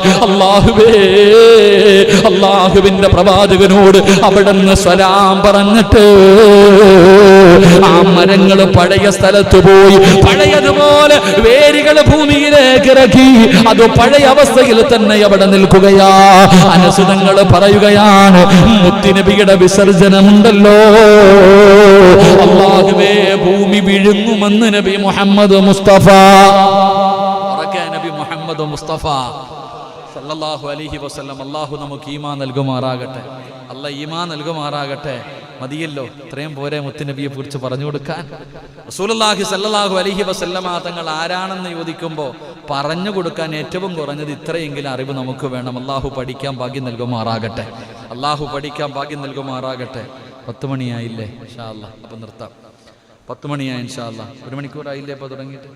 അല്ലാഹുവിന്റെ പ്രവാചകനോട് അവിടെ നിന്ന് സലാം പറഞ്ഞിട്ട് ആ മരങ്ങൾ പഴയ സ്ഥലത്ത് പോയി പഴയതുപോലെ വേരുകൾ ഭൂമിയിലേക്ക് ഇറക്കി. അത് പഴയ അവസ്ഥയിൽ തന്നെ അവിടെ നിൽക്കുകയാ. അനസ് തങ്ങൾ പറയുകയാണ്, മുത്തുനബിയുടെ വിസർജനമുണ്ടല്ലോ, അല്ലാഹുവേ ഭൂമി വിഴുങ്ങുമെന്ന് നബി മുഹമ്മദ് മുസ്തഫ, നബി മുഹമ്മദ് മുസ്തഫ സല്ലല്ലാഹു അലൈഹി വസല്ലം. അല്ലാഹു നമുക്ക് ഈമാൻ നൽകുമാറാകട്ടെ, അല്ലാഹ് ഈമാൻ നൽകുമാറാകട്ടെ. മതിയല്ലോ, ഇത്രയും പോരെ മുത്തുനബിയെ കുറിച്ച് പറഞ്ഞു കൊടുക്കാൻ. റസൂലുള്ളാഹി സല്ലല്ലാഹു അലൈഹി വസല്ലമ തങ്ങൾ ആരാണെന്ന് ചോദിക്കുമ്പോൾ പറഞ്ഞു കൊടുക്കാൻ ഏറ്റവും കുറഞ്ഞത് ഇത്രയെങ്കിലും അറിവ് നമുക്ക് വേണം. അല്ലാഹു പഠിക്കാൻ ഭാഗ്യം നൽകുമാറാകട്ടെ, അല്ലാഹു പഠിക്കാൻ ഭാഗ്യം നൽകുമാറാകട്ടെ. 10 മണിയായില്ലേ? ഇൻഷാ അല്ലാഹ് അപ്പം നിർത്താം. 10 മണിയായി ഇൻഷാ അല്ലാഹ്. 1 മണിക്കൂറായില്ലേ ഇപ്പോൾ തുടങ്ങിയിട്ട്?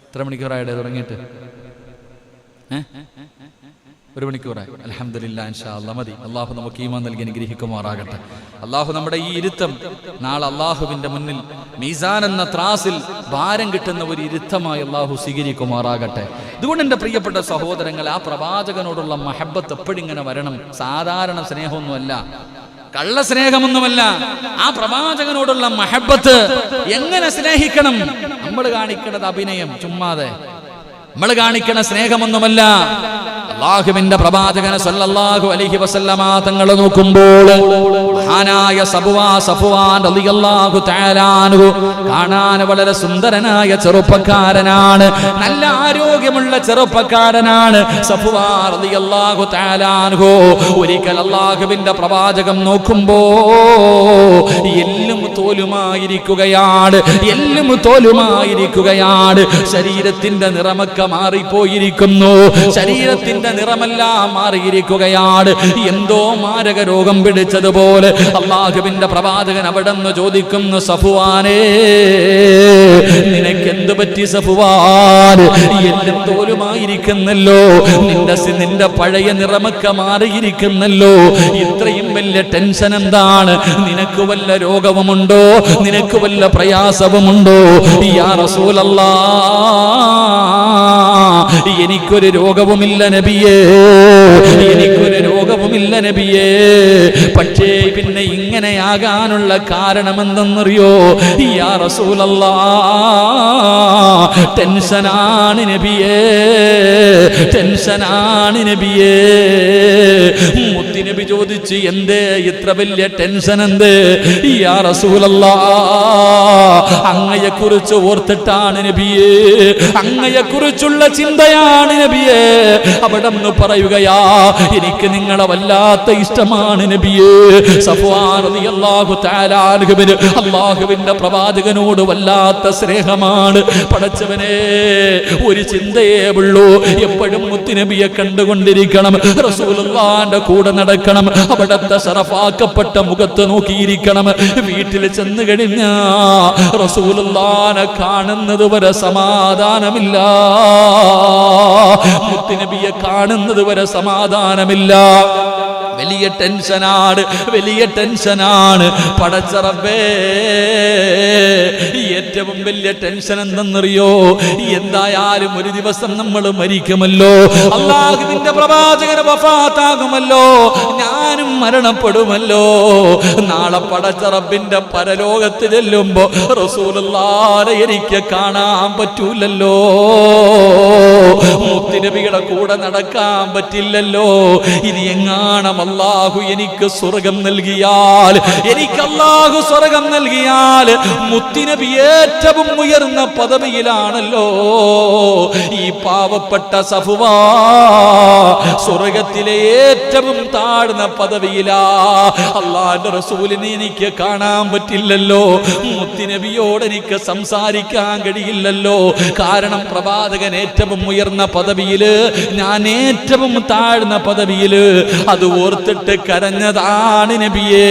എത്ര മണിക്കൂറായില്ലേ തുടങ്ങിയിട്ട്? 1 മണിക്കൂറായി. അൽഹംദുലില്ലാഹ്, ഇൻഷാ അല്ലാഹ് മതി. അല്ലാഹു നമുക്ക് ഈമാൻ നൽകി അനുഗ്രഹിക്കുമാറാകട്ടെ. അല്ലാഹു നമ്മുടെ ഈ ഇരുത്തം നാളെ അല്ലാഹുവിന്റെ മുന്നിൽ മീസാൻ എന്ന ത്രാസിൽ ഭാരം കിട്ടുന്ന ഒരു ഇരുത്തമായി അല്ലാഹു സ്വീകരിക്കുമാറാകട്ടെ. ഇതുകൊണ്ട് എൻ്റെ പ്രിയപ്പെട്ട സഹോദരങ്ങൾ, ആ പ്രവാചകനോടുള്ള മഹബത്ത് എപ്പോഴും ഇങ്ങനെ വരണം. സാധാരണ സ്നേഹമൊന്നുമല്ല, കള്ള സ്നേഹമൊന്നുമല്ല. ആ പ്രവാചകനോടുള്ള മഹബത്ത് എങ്ങനെ സ്നേഹിക്കണം? നമ്മൾ കാണിക്കുന്നത് അഭിനയം, ചുമ്മാതെ നമ്മൾ കാണിക്കണ സ്നേഹമൊന്നുമല്ല. അല്ലാഹുവിന്റെ പ്രവാചകൻ സല്ലല്ലാഹു അലൈഹി വസല്ലമ തങ്ങൾ നോക്കുമ്പോൾ മഹാനായ സഫ്വാൻ റളിയല്ലാഹു തആല അൻഹു കാണാൻ വളരെ സുന്ദരനായ ചെറുപ്പക്കാരനാണ്, നല്ല ആരോഗ്യമുള്ള ചെറുപ്പക്കാരനാണ് സഫ്വാൻ റളിയല്ലാഹു തആല അൻഹു. ഒരിക്കൽ അല്ലാഹുവിന്റെ പ്രവാചകൻ നോക്കുമ്പോ എല്ലും തോലുമായിരിക്കുകയാണ്, എല്ലും തോലുമായിരിക്കുകയാണ്. ശരീരത്തിന്റെ നിറമൊക്കെ മാറിപ്പോയിരിക്കുന്നു, ശരീരത്തിന്റെ നിറമെല്ലാം മാറിയിരിക്കുകയാണ്. എന്തോ മാരക രോഗം പിടിച്ചതുപോലെ അല്ലാഹുവിന്റെ പ്രവാചകൻ അവിടെ നിന്ന് ചോദിക്കുന്നു, സഫ്വാനേ നിനക്കെന്ത് പറ്റി സഫ്വാൻ? എല്ലാം തോലുമായിരിക്കുന്നല്ലോ, നിന്റെ പഴയ നിറമൊക്കെ മാറിയിരിക്കുന്നല്ലോ, ഇത്രയും വലിയ ടെൻഷൻ എന്താണ്? നിനക്ക് വല്ല രോഗവുമുണ്ടോ? നിനക്ക് വല്ല പ്രയാസവുമുണ്ടോ? യാ റസൂലല്ലാഹ്, എനിക്കൊരു രോഗവുമില്ല നബിയേ, എനിക്കൊരു രോഗവുമില്ല നബിയേ. പക്ഷേ പിന്നെ ഇങ്ങനെയാകാനുള്ള കാരണമെന്തെന്നറിയോ? യാ റസൂലല്ലാഹ്, ടെൻഷനാണ് നബിയേ, ടെൻഷനാണ് നബിയേ. മുത്തുനബി ചോദിച്ചു, എന്തേ ഇത്ര വലിയ ടെൻഷൻ? എന്തേ? യാ റസൂലല്ലാഹ്, അങ്ങയെക്കുറിച്ച് ഓർത്തിട്ടാണ് നബിയേ, അങ്ങയെക്കുറിച്ചുള്ള ചിന്തയാണ് നബിയേ. അവിടെ നിന്ന് പറയുകയാ, എനിക്ക് നിങ്ങളെ വല്ലാത്ത ഇഷ്ടമാണ് നബിയേ. സഫ്വാൻ റളിയല്ലാഹു തആല അൻഹുവിന് അല്ലാഹുവിന്റെ പ്രവാചകനോട് വല്ലാത്ത സ്നേഹമാണ്. പടച്ചവനെ, ഒരു ചിന്തയേ ഉള്ളൂ, എപ്പോഴും മുത്തുനബിയെ കണ്ടുകൊണ്ടിരിക്കണം, റസൂലുള്ളാഹിന്റെ കൂടെ നടക്കണം, അവിടത്തെ ശറഫാക്കപ്പെട്ട മുഖത്ത് നോക്കിയിരിക്കണം. വീട്ടിൽ ചെന്ന് കഴിഞ്ഞാ റസൂലുള്ളാഹിനെ കാണുന്നത് വരെ സമാധാനമില്ല, മുത്തുനബിയെ കാണുന്നത് വരെ സമാധാനമില്ല. വലിയ ടെൻഷനാണ്, വലിയ ടെൻഷനാണ്. പടച്ച റബ്ബേ, ഏറ്റവും വലിയ ടെൻഷൻ എന്തെന്നറിയോ? എന്തായാലും ഒരു ദിവസം നമ്മൾ മരിക്കുമല്ലോ, അല്ലാഹുവിന്റെ പ്രവാചകൻ വഫാത്താകുമല്ലോ, ഞാനും മരണപ്പെടുമല്ലോ. നാളെ പടച്ച റബ്ബിന്റെ പരലോകത്ത് ചെല്ലുമ്പോ റസൂലുള്ളാഹിനെ എനിക്ക് കാണാൻ പറ്റൂലല്ലോ, മുത്തുനബിയുടെ കൂടെ നടക്കാൻ പറ്റില്ലല്ലോ. ഇനി എങ്ങാണം അല്ലാഹു എനിക്ക് സ്വർഗം നൽകിയാൽ, എനിക്ക് അല്ലാഹു സ്വർഗം നൽകിയാൽ, മുത്തുനബി ഏറ്റവും ഉയർന്ന പദവിയിലാണല്ലോ. ഈ പാവപ്പെട്ട സഫ്വാ സ്വർഗത്തിലെ ഏറ്റവും താഴ്ന്ന പദവിയിലാ. അല്ലാഹുവിന്റെ റസൂലിനെ എനിക്ക് കാണാൻ പറ്റില്ലല്ലോ, മുത്തുനബിയോട് എനിക്ക് സംസാരിക്കാൻ കഴിയില്ലല്ലോ. കാരണം പ്രവാചകൻ ഏറ്റവും ഉയർന്ന പദവിയില്, ഞാൻ ഏറ്റവും താഴ്ന്ന പദവിയില്. അത് ഓർത്തിട്ട് കരഞ്ഞതാണ് നബിയേ,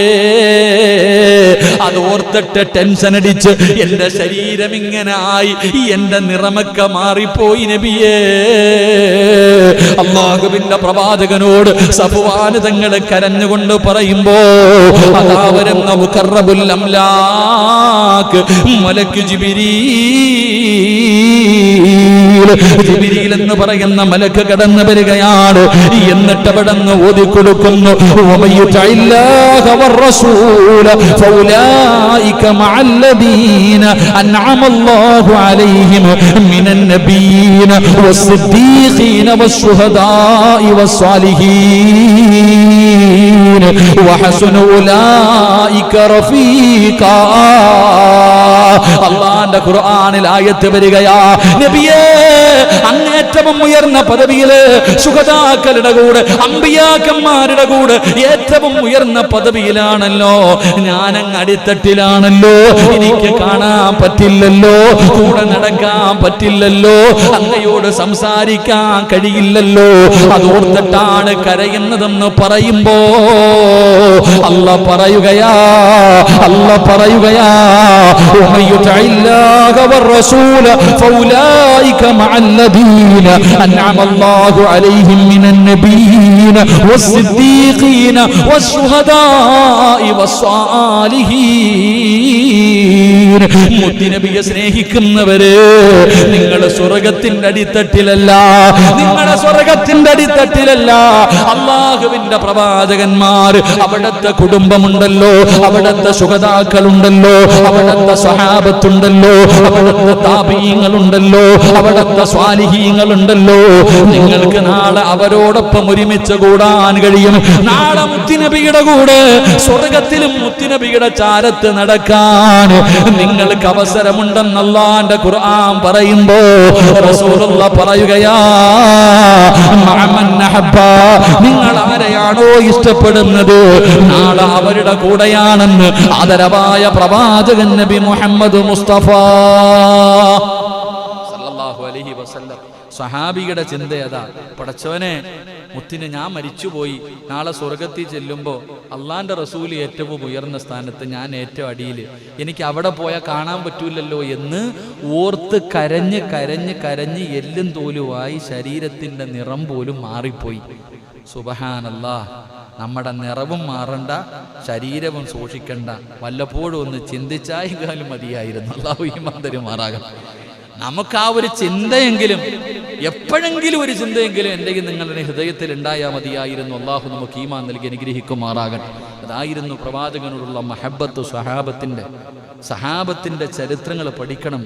അത് ഓർത്തിട്ട് ടെൻഷൻ അടിച്ച് എന്റെ ശരീരം ഇങ്ങനെ ആയി, എന്റെ നിറമൊക്കെ മാറിപ്പോയി നബിയേ. അല്ലാഹുവിന്റെ പ്രവാചകനോട് സഫ്വാൻ തങ്ങൾ കരഞ്ഞുകൊണ്ട് പറയുമ്പോ അതാ വരുന്ന മുഖറബുൽ അംലാക്ക് മലക്ക് ജിബ്രീൽ എന്ന് പറയുന്ന മലക്ക് കടന്നു വരികയാണ്. എന്നിട്ട് അവിടെ നിന്ന് ഓതിക്കൊടുക്കുന്നു, മിനൻ നബിയ്യീന വസ്സിദ്ദീഖീന വശുഹദാഇ വസ്സാലിഹീൻ വഹസന ഉലൈക റഫീഖാ. അല്ലാഹുവിന്റെ ഖുർആനിൽ ആയത്ത് വരികയാ, നബിയേ അങ്ങേറ്റവും ഉയർന്ന പദവിയില് ശുഹദാക്കളുടെ കൂടെ, അമ്പിയാക്കന്മാരുടെ കൂടെ ഏറ്റവും ഉയർന്ന പദവിയിലാണല്ലോ. ഞാനങ്ങ് അടിത്തട്ടിലാണല്ലോ, എനിക്ക് കാണാൻ പറ്റില്ലല്ലോ, കൂടെ നടക്കാൻ പറ്റില്ലല്ലോ, അങ്ങയോട് സംസാരിക്കാൻ കഴിയില്ലല്ലോ. അതോർത്തിട്ടാണ് കരയുന്നതെന്ന് പറയുമ്പോ അല്ലാഹ് പറയുകയാ, അല്ലാഹ് പറയുകയാ, الذين أنعم الله عليهم من النبيين والصديقين والشهداء والصالحين. മുത്തുനബിയെ സ്നേഹിക്കുന്നവരെ, നിങ്ങൾ സ്വർഗത്തിന്റെ അടിത്തട്ടിലല്ല, നിങ്ങളുടെ സ്വർഗത്തിന്റെ അടിത്തട്ടിലല്ല. അല്ലാഹുവിന്റെ പ്രവാചകന്മാർ, അവിടുത്തെ കുടുംബമുണ്ടല്ലോ, അവിടുത്തെ ശുഹദാക്കളുണ്ടല്ലോ, അവിടുത്തെ സ്വഹാബത്തുണ്ടല്ലോ, അവിടുത്തെ താബീങ്ങളുണ്ടല്ലോ, അവിടുത്തെ സ്വാലിഹീങ്ങളുണ്ടല്ലോ. നിങ്ങൾക്ക് നാളെ അവരോടൊപ്പം ഒരുമിച്ച് കൂടാൻ കഴിയും. നാളെ മുത്തുനബിയുടെ കൂടെ സ്വർഗത്തിലും മുത്തുനബിയുടെ ചാരത്ത് നടക്കാൻ നിങ്ങൾക്ക് അവസരമുണ്ടെന്ന് അല്ലാഹുവിന്റെ ഖുർആൻ പറയുമ്പോ റസൂലുള്ളാഹി പറയുകയാ, നിങ്ങൾ ആരെയാണോ ഇഷ്ടപ്പെടുന്നത് നാളെ അവരുടെ കൂടെയാണെന്ന് ആദരവായ പ്രവാചകൻ നബി മുഹമ്മദ് മുസ്തഫ സല്ലല്ലാഹു അലൈഹി വസല്ലം. സ്വഹാബിയുടെ ചിന്തയതാ, പടച്ചവനെ മുത്തിന് ഞാൻ മരിച്ചുപോയി, നാളെ സ്വർഗത്തിൽ ചെല്ലുമ്പോൾ അള്ളാന്റെ റസൂൽ ഏറ്റവും ഉയർന്ന സ്ഥാനത്ത്, ഞാൻ ഏറ്റവും അടിയിൽ, എനിക്ക് അവിടെ പോയാൽ കാണാൻ പറ്റൂലല്ലോ എന്ന് ഓർത്ത് കരഞ്ഞ് കരഞ്ഞ് കരഞ്ഞ് എല്ലും തോലുമായി ശരീരത്തിന്റെ നിറം പോലും മാറിപ്പോയി. സുബ്ഹാനല്ലാഹ്. നമ്മുടെ നിറവും മാറണ്ട, ശരീരവും സൂക്ഷിക്കണ്ട, വല്ലപ്പോഴും ഒന്ന് ചിന്തിച്ചായാലും മതിയായിരുന്നു. അല്ലാഹു ഈമാൻ തരുമാറാകട്ടെ. നമുക്ക് ആ ഒരു ചിന്തയെങ്കിലും, എപ്പോഴെങ്കിലും ഒരു ചിന്തയെങ്കിലും എൻ്റെ നിങ്ങളുടെ ഹൃദയത്തിൽ ഉണ്ടായാൽ മതിയായിരുന്നു. അള്ളാഹു നമുക്ക് ഈമാൻ നൽകി അനുഗ്രഹിക്കുമാറാകട്ടെ. അതായിരുന്നു പ്രവാചകനോടുള്ള മഹബ്ബത്ത്. സഹാബത്തിന്റെ ചരിത്രങ്ങൾ പഠിക്കണം.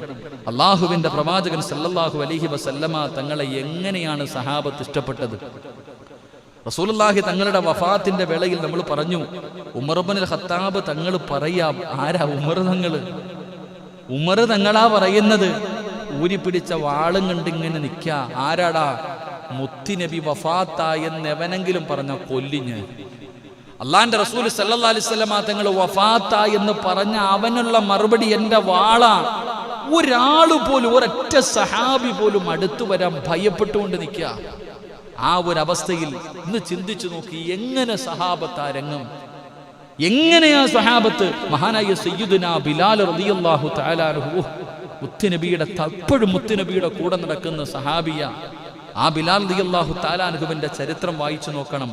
അള്ളാഹുവിന്റെ പ്രവാചകൻ സല്ലല്ലാഹു അലൈഹി വസല്ലമ തങ്ങളെ എങ്ങനെയാണ് സഹാബത്ത് ഇഷ്ടപ്പെട്ടത്? റസൂലുള്ളാഹി തങ്ങളുടെ വഫാത്തിന്റെ വേളയിൽ നമ്മൾ പറഞ്ഞു, ഉമർ ഇബ്നുൽ ഖത്താബ് തങ്ങൾ പറയാം. ആരാ ഉമർ തങ്ങൾ? ഉമർ തങ്ങളാ പറയുന്നത്. ഊരിപ്പിടിച്ച വാളും കണ്ട് ഇങ്ങനെ നിൽക്ക. ആരാടാ? മുത്തുനബി വഫാത്തായെന്ന് എവനെങ്കിലും പറഞ്ഞ കൊല്ലിഞ്ഞ്. അള്ളാന്റെ റസൂൽ സല്ലല്ലാഹു അലൈഹി വസല്ലമ തങ്ങൾ വഫാത്തായി എന്ന് പറഞ്ഞ അവനുള്ള മറുപടി എന്റെ വാളാ. ഒരാള് പോലും, ഒരൊറ്റ സഹാബി പോലും അടുത്തു വരാൻ ഭയപ്പെട്ടുകൊണ്ട് നിൽക്കുക. ആ ഒരു അവസ്ഥയിൽ ഇന്ന് ചിന്തിച്ചു നോക്കി, എങ്ങനെ സഹാബത്ത് അരങ്ങും, എങ്ങനെയാ സഹാബത്ത്. മഹാനായ സയ്യിദുനാ ബിലാൽ റളിയല്ലാഹു തആല അൻഹു, മുത്തുനബിയുടെ തപ്പോഴും മുത്തുനബിയുടെ കൂടെ നടക്കുന്ന സഹാബിയ. ആ ബിലാൽ റളിയല്ലാഹു തആല അൻഹുവിന്റെ ചരിത്രം വായിച്ചു നോക്കണം.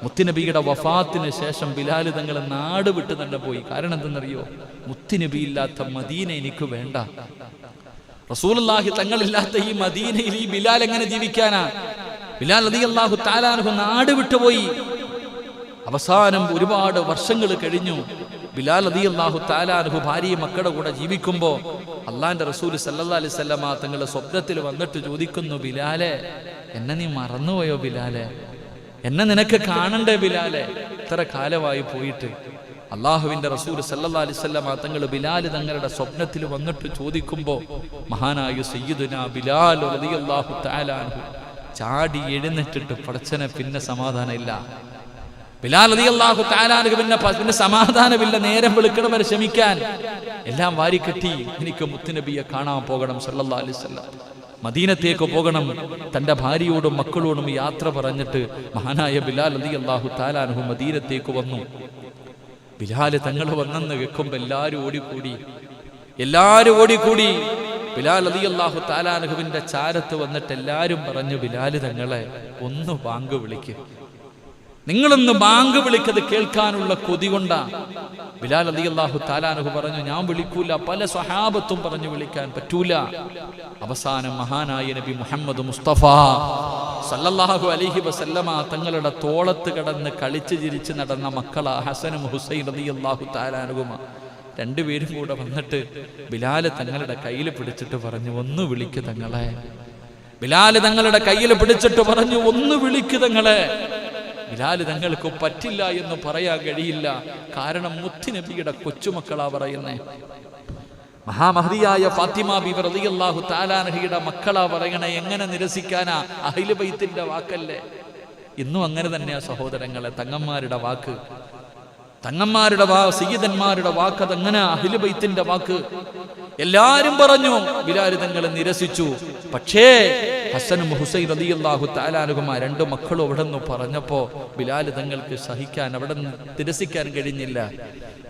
മുത്തുനബിയുടെ വഫാത്തിന് ശേഷം ബിലാൽ തങ്ങൾ നാട് വിട്ട് തന്നെ പോയി. കാരണം എന്തെന്നറിയോ? മുത്തുനബി ഇല്ലാത്ത മദീന എനിക്ക് വേണ്ട. റസൂലുള്ളാഹി തങ്ങളില്ലാത്ത ഈ മദീനയിൽ ഈ ബിലാൽ എങ്ങനെ ജീവിക്കാനാ? ബിലാൽ റളിയല്ലാഹു തആല അൻഹു നാട് വിട്ടുപോയി. അവസാനം ഒരുപാട് വർഷങ്ങൾ കഴിഞ്ഞു. ബിലാൽ റളിയല്ലാഹു തആല അൻഹു ഭാര്യയും മക്കളുടെ കൂടെ ജീവിക്കുമ്പോൾ അള്ളാന്റെ റസൂൽ സല്ലല്ലാഹു അലൈഹി വസല്ലമ തങ്ങളുടെ സ്വപ്നത്തിൽ വന്നിട്ട് ചോദിക്കുന്നു, ബിലാലെ, എന്നെ നീ മറന്നുപോയോ ബിലാലെ? എന്നെ നിനക്ക് കാണണ്ടേ ബിലാലെ? ഇത്ര കാലമായി പോയിട്ട്. അള്ളാഹുവിന്റെ റസൂൽ സല്ലല്ലാഹു അലൈഹി വസല്ലമ തങ്ങൾ ബിലാൽ തങ്ങളുടെ സ്വപ്നത്തിൽ വന്നിട്ട് ചോദിക്കുമ്പോൾ മഹാനായ സയ്യിദുനാ ബിലാൽ റളിയല്ലാഹു തആല അൻഹു ചാടി എഴുന്നേറ്റിട്ട്, പടച്ചനെ പിന്നെ സമാധാനമില്ല. ബിലാൽ റളിയല്ലാഹു തആല അൻഹു പിന്നെ സമാധാനമില്ല. നേരം വെളുക്കണം വരെ ക്ഷമിക്കാൻ എല്ലാം വാരിക്കെട്ടി, എനിക്ക് മുത്തുനബിയെ കാണാൻ പോകണം സല്ലല്ലാഹു അലൈഹി വസല്ലം, മദീനത്തേക്ക് പോകണം. തന്റെ ഭാര്യയോടും മക്കളോടും യാത്ര പറഞ്ഞിട്ട് മഹാനായ ബിലാൽ റളിയല്ലാഹു തആല അൻഹു മദീനത്തേക്ക് വന്നു. ബിലാൽ തങ്ങൾ വന്നെന്ന് കേൾക്കുമ്പോൾ എല്ലാവരും ഓടിക്കൂടി. ബിലാൽ റളിയല്ലാഹു തആല അൻഹുവിന്റെ ചാരത്ത് വന്നിട്ട് എല്ലാവരും പറഞ്ഞു, ബിലാൽ തങ്ങളെ ഒന്ന് ബാങ്ക് വിളിക്ക്, നിങ്ങളൊന്ന് ബാങ്ക് വിളിക്കത് കേൾക്കാനുള്ള കൊതി കൊണ്ടാ. ബിലാൽ റളിയല്ലാഹു തആല അൻഹു പറഞ്ഞു, ഞാൻ വിളിക്കൂല. പല സ്വഹാബത്തും പറഞ്ഞു വിളിക്കാൻ പറ്റൂല. അവസാനം മഹാനായ നബി മുഹമ്മദ് മുസ്തഫ സല്ലല്ലാഹു അലൈഹി വസല്ലമ തങ്ങളുടെ തോളത്ത് കിടന്ന് കളിച്ച് ചിരിച്ച് നടന്ന മക്കളാ ഹസനും ഹുസൈൻ റളിയല്ലാഹു തആല അൻഹുമ രണ്ടുപേരും കൂടെ വന്നിട്ട് ബിലാൽ തങ്ങളുടെ കയ്യിൽ പിടിച്ചിട്ട് പറഞ്ഞു, ഒന്ന് വിളിക്ക് തങ്ങളെ. ബിലാൽ തങ്ങളുടെ കയ്യിൽ പിടിച്ചിട്ട് പറഞ്ഞു, ഒന്ന് വിളിക്ക് തങ്ങളെ. ബിലാൽ തങ്ങൾക്ക് പറ്റില്ല എന്ന് പറയാൻ കഴിയില്ല. കാരണം മുത്തുനബിയുടെ കൊച്ചുമക്കളാ പറയുന്നേ. മഹാമഹദിയായ ഫാത്തിമ ബീവി റളിയല്ലാഹു തആല അൻഹയുടെ മക്കളാ പറയണേ. എങ്ങനെ നിരസിക്കാനാ? അഹ്ലു ബൈത്തിന്റെ വാക്കല്ലേ. ഇന്നും അങ്ങനെ തന്നെയാ സഹോദരങ്ങളെ. തങ്ങന്മാരുടെ വാക്ക്, സയ്യിദന്മാരുടെ വാക്ക്, അതങ്ങനെ അഹ്ലു ബൈത്തിന്റെ വാക്ക്. എല്ലാരും പറഞ്ഞു, ബിലാൽ തങ്ങൾ നിരസിച്ചു. പക്ഷേ ഹസനും ഹുസൈൻ റളിയല്ലാഹു തആല അൻഹുമ രണ്ട് മക്കളും അവിടെ നിന്ന് പറഞ്ഞപ്പോ ബിലാൽ തങ്ങൾക്ക് സഹിക്കാൻ, അവിടെ നിന്ന് നിരസിക്കാൻ കഴിഞ്ഞില്ല.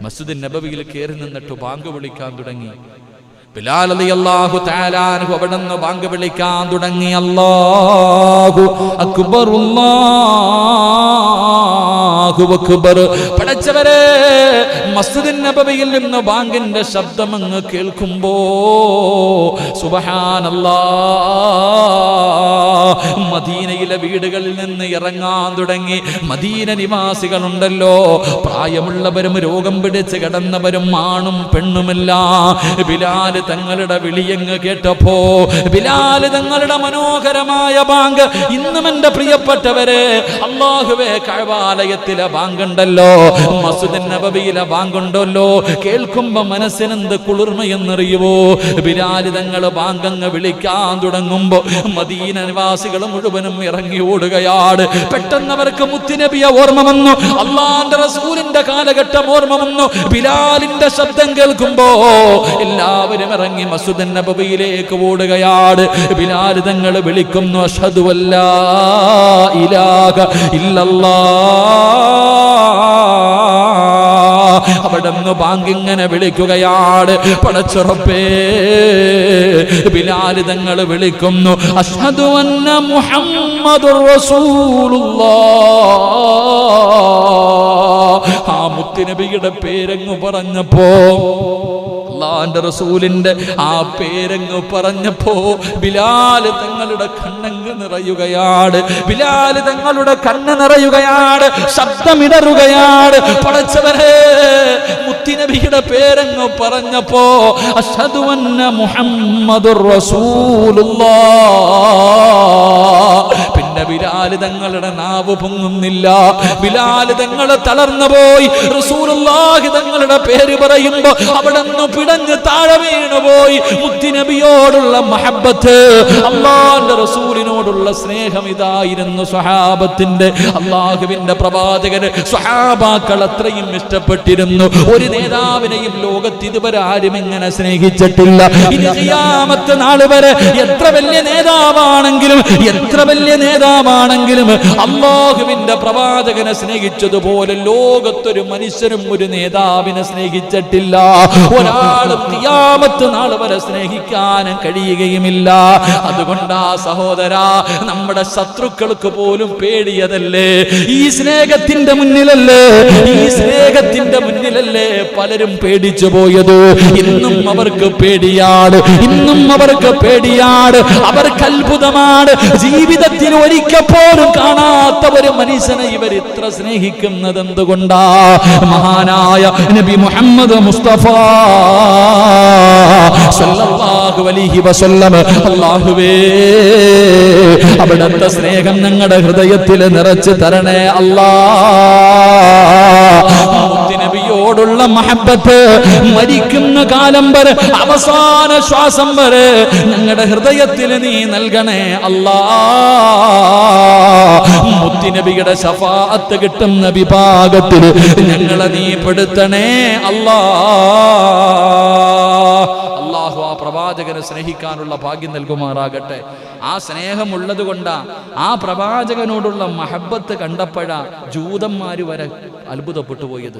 മസ്ജിദ് നബവിയിൽ കയറി നിന്നിട്ട് ബാങ്ക് വിളിക്കാൻ തുടങ്ങി. ബിലാൽ റളിയല്ലാഹു തആല അൻഹു അവിടെ നിന്ന് ബാങ്ക് വിളിക്കാൻ തുടങ്ങി. അല്ലാഹു അക്ബർ, അല്ലാഹു അക്ബർ. പടച്ചവരെ, മസ്ജിദ് നബവിയിൽ നിന്ന് ബാങ്കിന്റെ ശബ്ദം അങ്ങ് കേൾക്കുമ്പോ സുബ്ഹാനല്ലാഹ്, മദീനയിലെ വീടുകളിൽ നിന്ന് ഇറങ്ങാൻ തുടങ്ങി. മദീന നിവാസികളുണ്ടല്ലോ, പ്രായമുള്ളവരും രോഗം പിടിച്ച് കിടന്നവരും ആണും പെണ്ണുമെല്ലാം ബിലാൽ തങ്ങളുടെ വിളിയങ്ങ് കേട്ടപ്പോ, ബിലാൽ തങ്ങളുടെ മനോഹരമായ ബാങ്ക്. ഇന്നും എന്റെ പ്രിയപ്പെട്ടവരെ, അല്ലാഹുവേ, കഅബാലയത്തിലെ ബാങ്കുണ്ടല്ലോ, മസ്ജിദ് നബവിയിലെ ബാങ്കുണ്ടല്ലോ, കേൾക്കുമ്പോ മനസ്സിനെന്ത് കുളിർമയെന്നറിയുവോ? ബിലാൽ തങ്ങൾ ബാങ്കങ്ങ് വിളിക്കാൻ തുടങ്ങുമ്പോ മദീന നിവാസികൾ മുഴുവനും ഇറങ്ങി ഓടുകയാണ്. പെട്ടെന്ന് അവർക്ക് മുത്തുനബിയെ ഓർമ്മ വന്നു, അള്ളാന്റെ റസൂലിന്റെ കാലഘട്ടം ഓർമ്മ വന്നു. ബിലാലിന്റെ ശബ്ദം കേൾക്കുമ്പോ എല്ലാവരും ഇറങ്ങി മസ്ജിദ് നബവിയിലേക്ക് ഓടുകയാണ്. ബിലാൽ തങ്ങൾ വിളിക്കുന്നു, അഷ്ഹദു അല്ലാ ഇലാഹ ഇല്ലല്ലാഹ്. അവിടുന്ന് ബാങ്കിങ്ങനെ വിളിക്കുകയാണ്. പടച്ചുറപ്പേ, ബിലാൽ തങ്ങൾ വിളിക്കുന്നു, അഷ്ഹദു അന്ന മുഹമ്മദുർ റസൂലുള്ളാഹ്. ആ മുത്തുനബിയുടെ പേരങ്ങ് പറഞ്ഞപ്പോ, അല്ലാഹുവിന്റെ റസൂലിന്റെ ആ പേരങ്ങ് പറഞ്ഞപ്പോ ബിലാൽ തങ്ങളുടെ കണ്ണങ്ങ് നിറയുകയാണ്. ബിലാൽ തങ്ങളുടെ കണ്ണ് നിറയുകയാണ്, ശബ്ദമിടറുകയാണ്. പടച്ചവനെ, മുത്തുനബിയുടെ പേരങ്ങ് പറഞ്ഞപ്പോ അഷ്ഹദു അന്ന മുഹമ്മദുർ റസൂലുള്ളാഹ്. പിന്നെ ബിലാൽ തങ്ങളുടെ നാവ് പൊങ്ങുന്നില്ല. ബിലാൽ തങ്ങൾ തളർന്നു പോയി. റസൂലുള്ളാഹി തങ്ങളുടെ പേര് പറയുമ്പോ അവിടുന്ന് പിടഞ്ഞ് താഴെ വീണുപോയി. മുത്തുനബിയോടുള്ള മഹബ്ബത്ത്, അല്ലാഹുവിന്റെ റസൂലിനോടുള്ള സ്നേഹം ഇതായിരുന്നു സ്വഹാബത്തിന്റെ. അല്ലാഹുവിന്റെ പ്രവാചകന് സ്വഹാബാക്കൾ അത്രയും ഇഷ്ടപ്പെട്ടിരുന്നു. ഒരു നേതാവിനെയും ലോകത്ത് ഇതുവരെ ആരും ഇങ്ങനെ സ്നേഹിച്ചിട്ടില്ല. ഇനി ഖിയാമത്ത് നാൾ വരെ എത്ര വലിയ നേതാവാണെങ്കിലും, എത്ര വലിയ നേതാവ് നേതാവാണെങ്കിലും അല്ലാഹുവിന്റെ പ്രവാചകനെ സ്നേഹിച്ചതുപോലെ ലോകത്തൊരു മനുഷ്യനും ഒരു നേതാവിനെ സ്നേഹിച്ചിട്ടില്ല. ഒരാളും ഖിയാമത്ത് നാൾ വരെ സ്നേഹിക്കാൻ കഴിയുകയുമില്ല. അതുകൊണ്ടാ സഹോദരാ, നമ്മുടെ ശത്രുക്കൾക്ക് പോലും പേടിയതല്ലേ ഈ സ്നേഹത്തിന്റെ മുന്നിലല്ലേ, ഈ സ്നേഹത്തിന്റെ മുന്നിലല്ലേ പലരും പേടിച്ചു പോയത്. ഇന്നും അവർക്ക് പേടിയാണ്, ഇന്നും അവർക്ക് പേടിയാണ്, അവർക്ക് അത്ഭുതമാണ്. ജീവിതത്തിൽ ഒരിക്കൽ പോലും കാണാത്ത ഒരു മനുഷ്യനെ ഇവർ ഇത്ര സ്നേഹിക്കുന്നത് എന്തുകൊണ്ടാ? മഹാനായ നബി മുഹമ്മദ് മുസ്തഫ സല്ലല്ലാഹു അലൈഹി വസല്ലം, അല്ലാഹുവേ അവിടുത്തെ സ്നേഹം ഞങ്ങളുടെ ഹൃദയത്തിൽ നിറച്ച് തരണേ അല്ലാഹ്. നബിയോടുള്ള മഹബ്ബത്ത് മരിക്കുന്ന കാലം വരെ, അവസാന ശ്വാസം വരെ ഞങ്ങളുടെ ഹൃദയത്തിൽ നീ നൽകണേ അല്ലാഹ്. മുത്തുനബിയുടെ ശഫാഅത്ത് കിട്ടുന്ന വിഭാഗത്തിൽ ഞങ്ങളെ നീ പെടുത്തണേ അല്ലാഹ്. അല്ലാഹു ആ പ്രവാചകനെ സ്നേഹിക്കാനുള്ള ഭാഗ്യം നൽകുമാറാകട്ടെ. ആ സ്നേഹമുള്ളത് കൊണ്ടാ, ആ പ്രവാചകനോടുള്ള മഹബ്ബത്ത് കണ്ടപ്പോഴാ ജൂതന്മാര് വരെ അത്ഭുതപ്പെട്ടു പോയത്.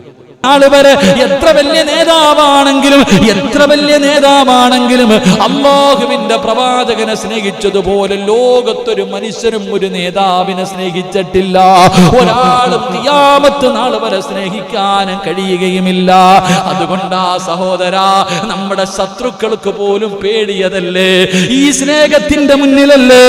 ആളുവരെ എത്ര വലിയ നേതാവാണെങ്കിലും, എത്ര വലിയ നേതാവാണെങ്കിലും അല്ലാഹുവിന്റെ പ്രവാചകനെ സ്നേഹിച്ചതുപോലെ ലോകത്തൊരു മനുഷ്യനും ഒരു നേതാവിനെ സ്നേഹിച്ചിട്ടില്ല. ഒരാളും ഖിയാമത്ത് നാൾ വരെ സ്നേഹിക്കാൻ കഴിയുകയുമില്ല. അതുകൊണ്ടാ സഹോദരാ, നമ്മുടെ ശത്രുക്കൾക്ക് പോലും പേടിയതല്ലേ ഈ സ്നേഹത്തിന്റെ മുന്നിലല്ലേ,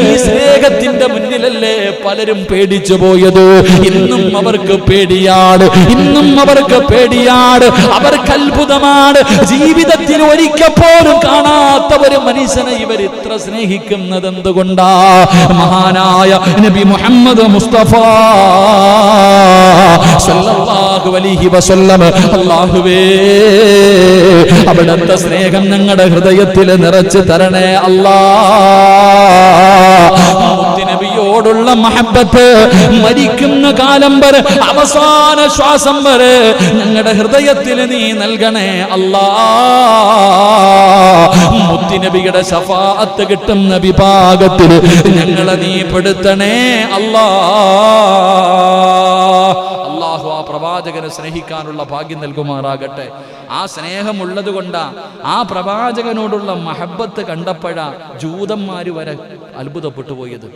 ഈ സ്നേഹത്തിന്റെ മുന്നിലല്ലേ പലരും പേടിച്ചു പോയത്. ഇന്നും അവർക്ക് പേടിയാണ്, ഇന്നും അവർക്ക് പേടിയാണ്, അവർക്ക് അത്ഭുതമാണ്. ജീവിതത്തിൽ ഒരിക്കൽ പോലും കാണാത്ത ഒരു മനുഷ്യനെ ഇവർ ഇത്ര സ്നേഹിക്കുന്നത് എന്തുകൊണ്ടാ? മഹാനായ നബി മുഹമ്മദ് മുസ്തഫ സല്ലല്ലാഹു അലൈഹി വസല്ലം, അല്ലാഹുവേ അവിടുത്തെ സ്നേഹം ഞങ്ങളുടെ ഹൃദയത്തിൽ നിറച്ച് തരണേ അല്ലാഹ്. നബിയോടുള്ള മഹബ്ബത്ത് മരിക്കുന്ന കാലം വരെ, അവസാന ശ്വാസം വരെ ഞങ്ങളുടെ ഹൃദയത്തിൽ നീ നൽകണേ അല്ലാഹ്. മുത്തുനബിയുടെ ശഫാഅത്ത് കിട്ടുന്ന വിഭാഗത്തിൽ ഞങ്ങളെ നീ പെടുത്തണേ അല്ലാഹ്. അല്ലാഹു ആ പ്രവാചകനെ സ്നേഹിക്കാനുള്ള ഭാഗ്യം നൽകുമാറാകട്ടെ. ആ സ്നേഹമുള്ളത് കൊണ്ടാ, ആ പ്രവാചകനോടുള്ള മഹബ്ബത്ത് കണ്ടപ്പോഴാ ജൂതന്മാര് വരെ അത്ഭുതപ്പെട്ടു പോയത്.